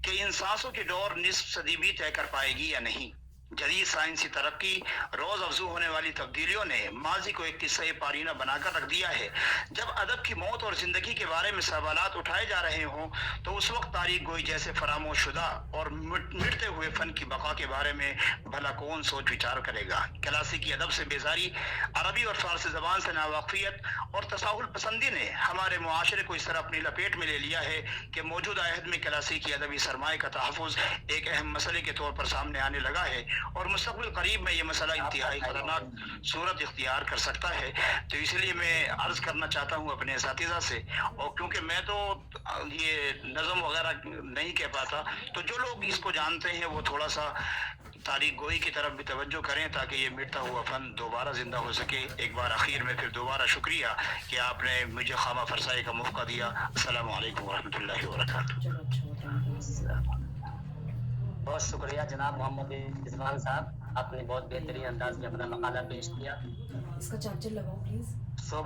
کہ ان سانسوں کی ڈور نصف صدی بھی طے کر پائے گی یا نہیں۔ جدید سائنسی ترقی، روز افزوں ہونے والی تبدیلیوں نے ماضی کو ایک قصہ پارینہ بنا کر رکھ دیا ہے۔ جب ادب کی موت اور زندگی کے بارے میں سوالات اٹھائے جا رہے ہوں تو اس وقت تاریخ گوئی جیسے فراموش شدہ اور مٹتے ہوئے فن کی بقا کے بارے میں بھلا کون سوچ وچار کرے گا۔ کلاسیکی ادب سے بیزاری، عربی اور فارسی زبان سے ناواقفیت اور تساہل پسندی نے ہمارے معاشرے کو اس طرح اپنی لپیٹ میں لے لیا ہے کہ موجودہ عہد میں کلاسیکی ادبی سرمایہ کا تحفظ ایک اہم مسئلے کے طور پر سامنے آنے لگا ہے، اور مستقبل قریب میں یہ مسئلہ انتہائی خطرناک صورت اختیار کر سکتا ہے۔ تو اس لیے میں عرض کرنا چاہتا ہوں اپنے اساتذہ سے، اور کیونکہ میں تو یہ نظم وغیرہ نہیں کہہ پاتا، تو جو لوگ اس کو جانتے ہیں وہ تھوڑا سا تاریخ گوئی کی طرف بھی توجہ کریں تاکہ یہ مٹتا ہوا فن دوبارہ زندہ ہو سکے۔ ایک بار اخیر میں پھر دوبارہ شکریہ کہ آپ نے مجھے خامہ فرسائی کا موقع دیا۔ السلام علیکم ورحمۃ اللہ وبرکاتہ۔ بہت شکریہ جناب محمد رضوان صاحب، آپ نے بہت بہترین انداز میں اپنا مقالہ پیش کیا۔ اس کا چارجر لگاؤ پلیز۔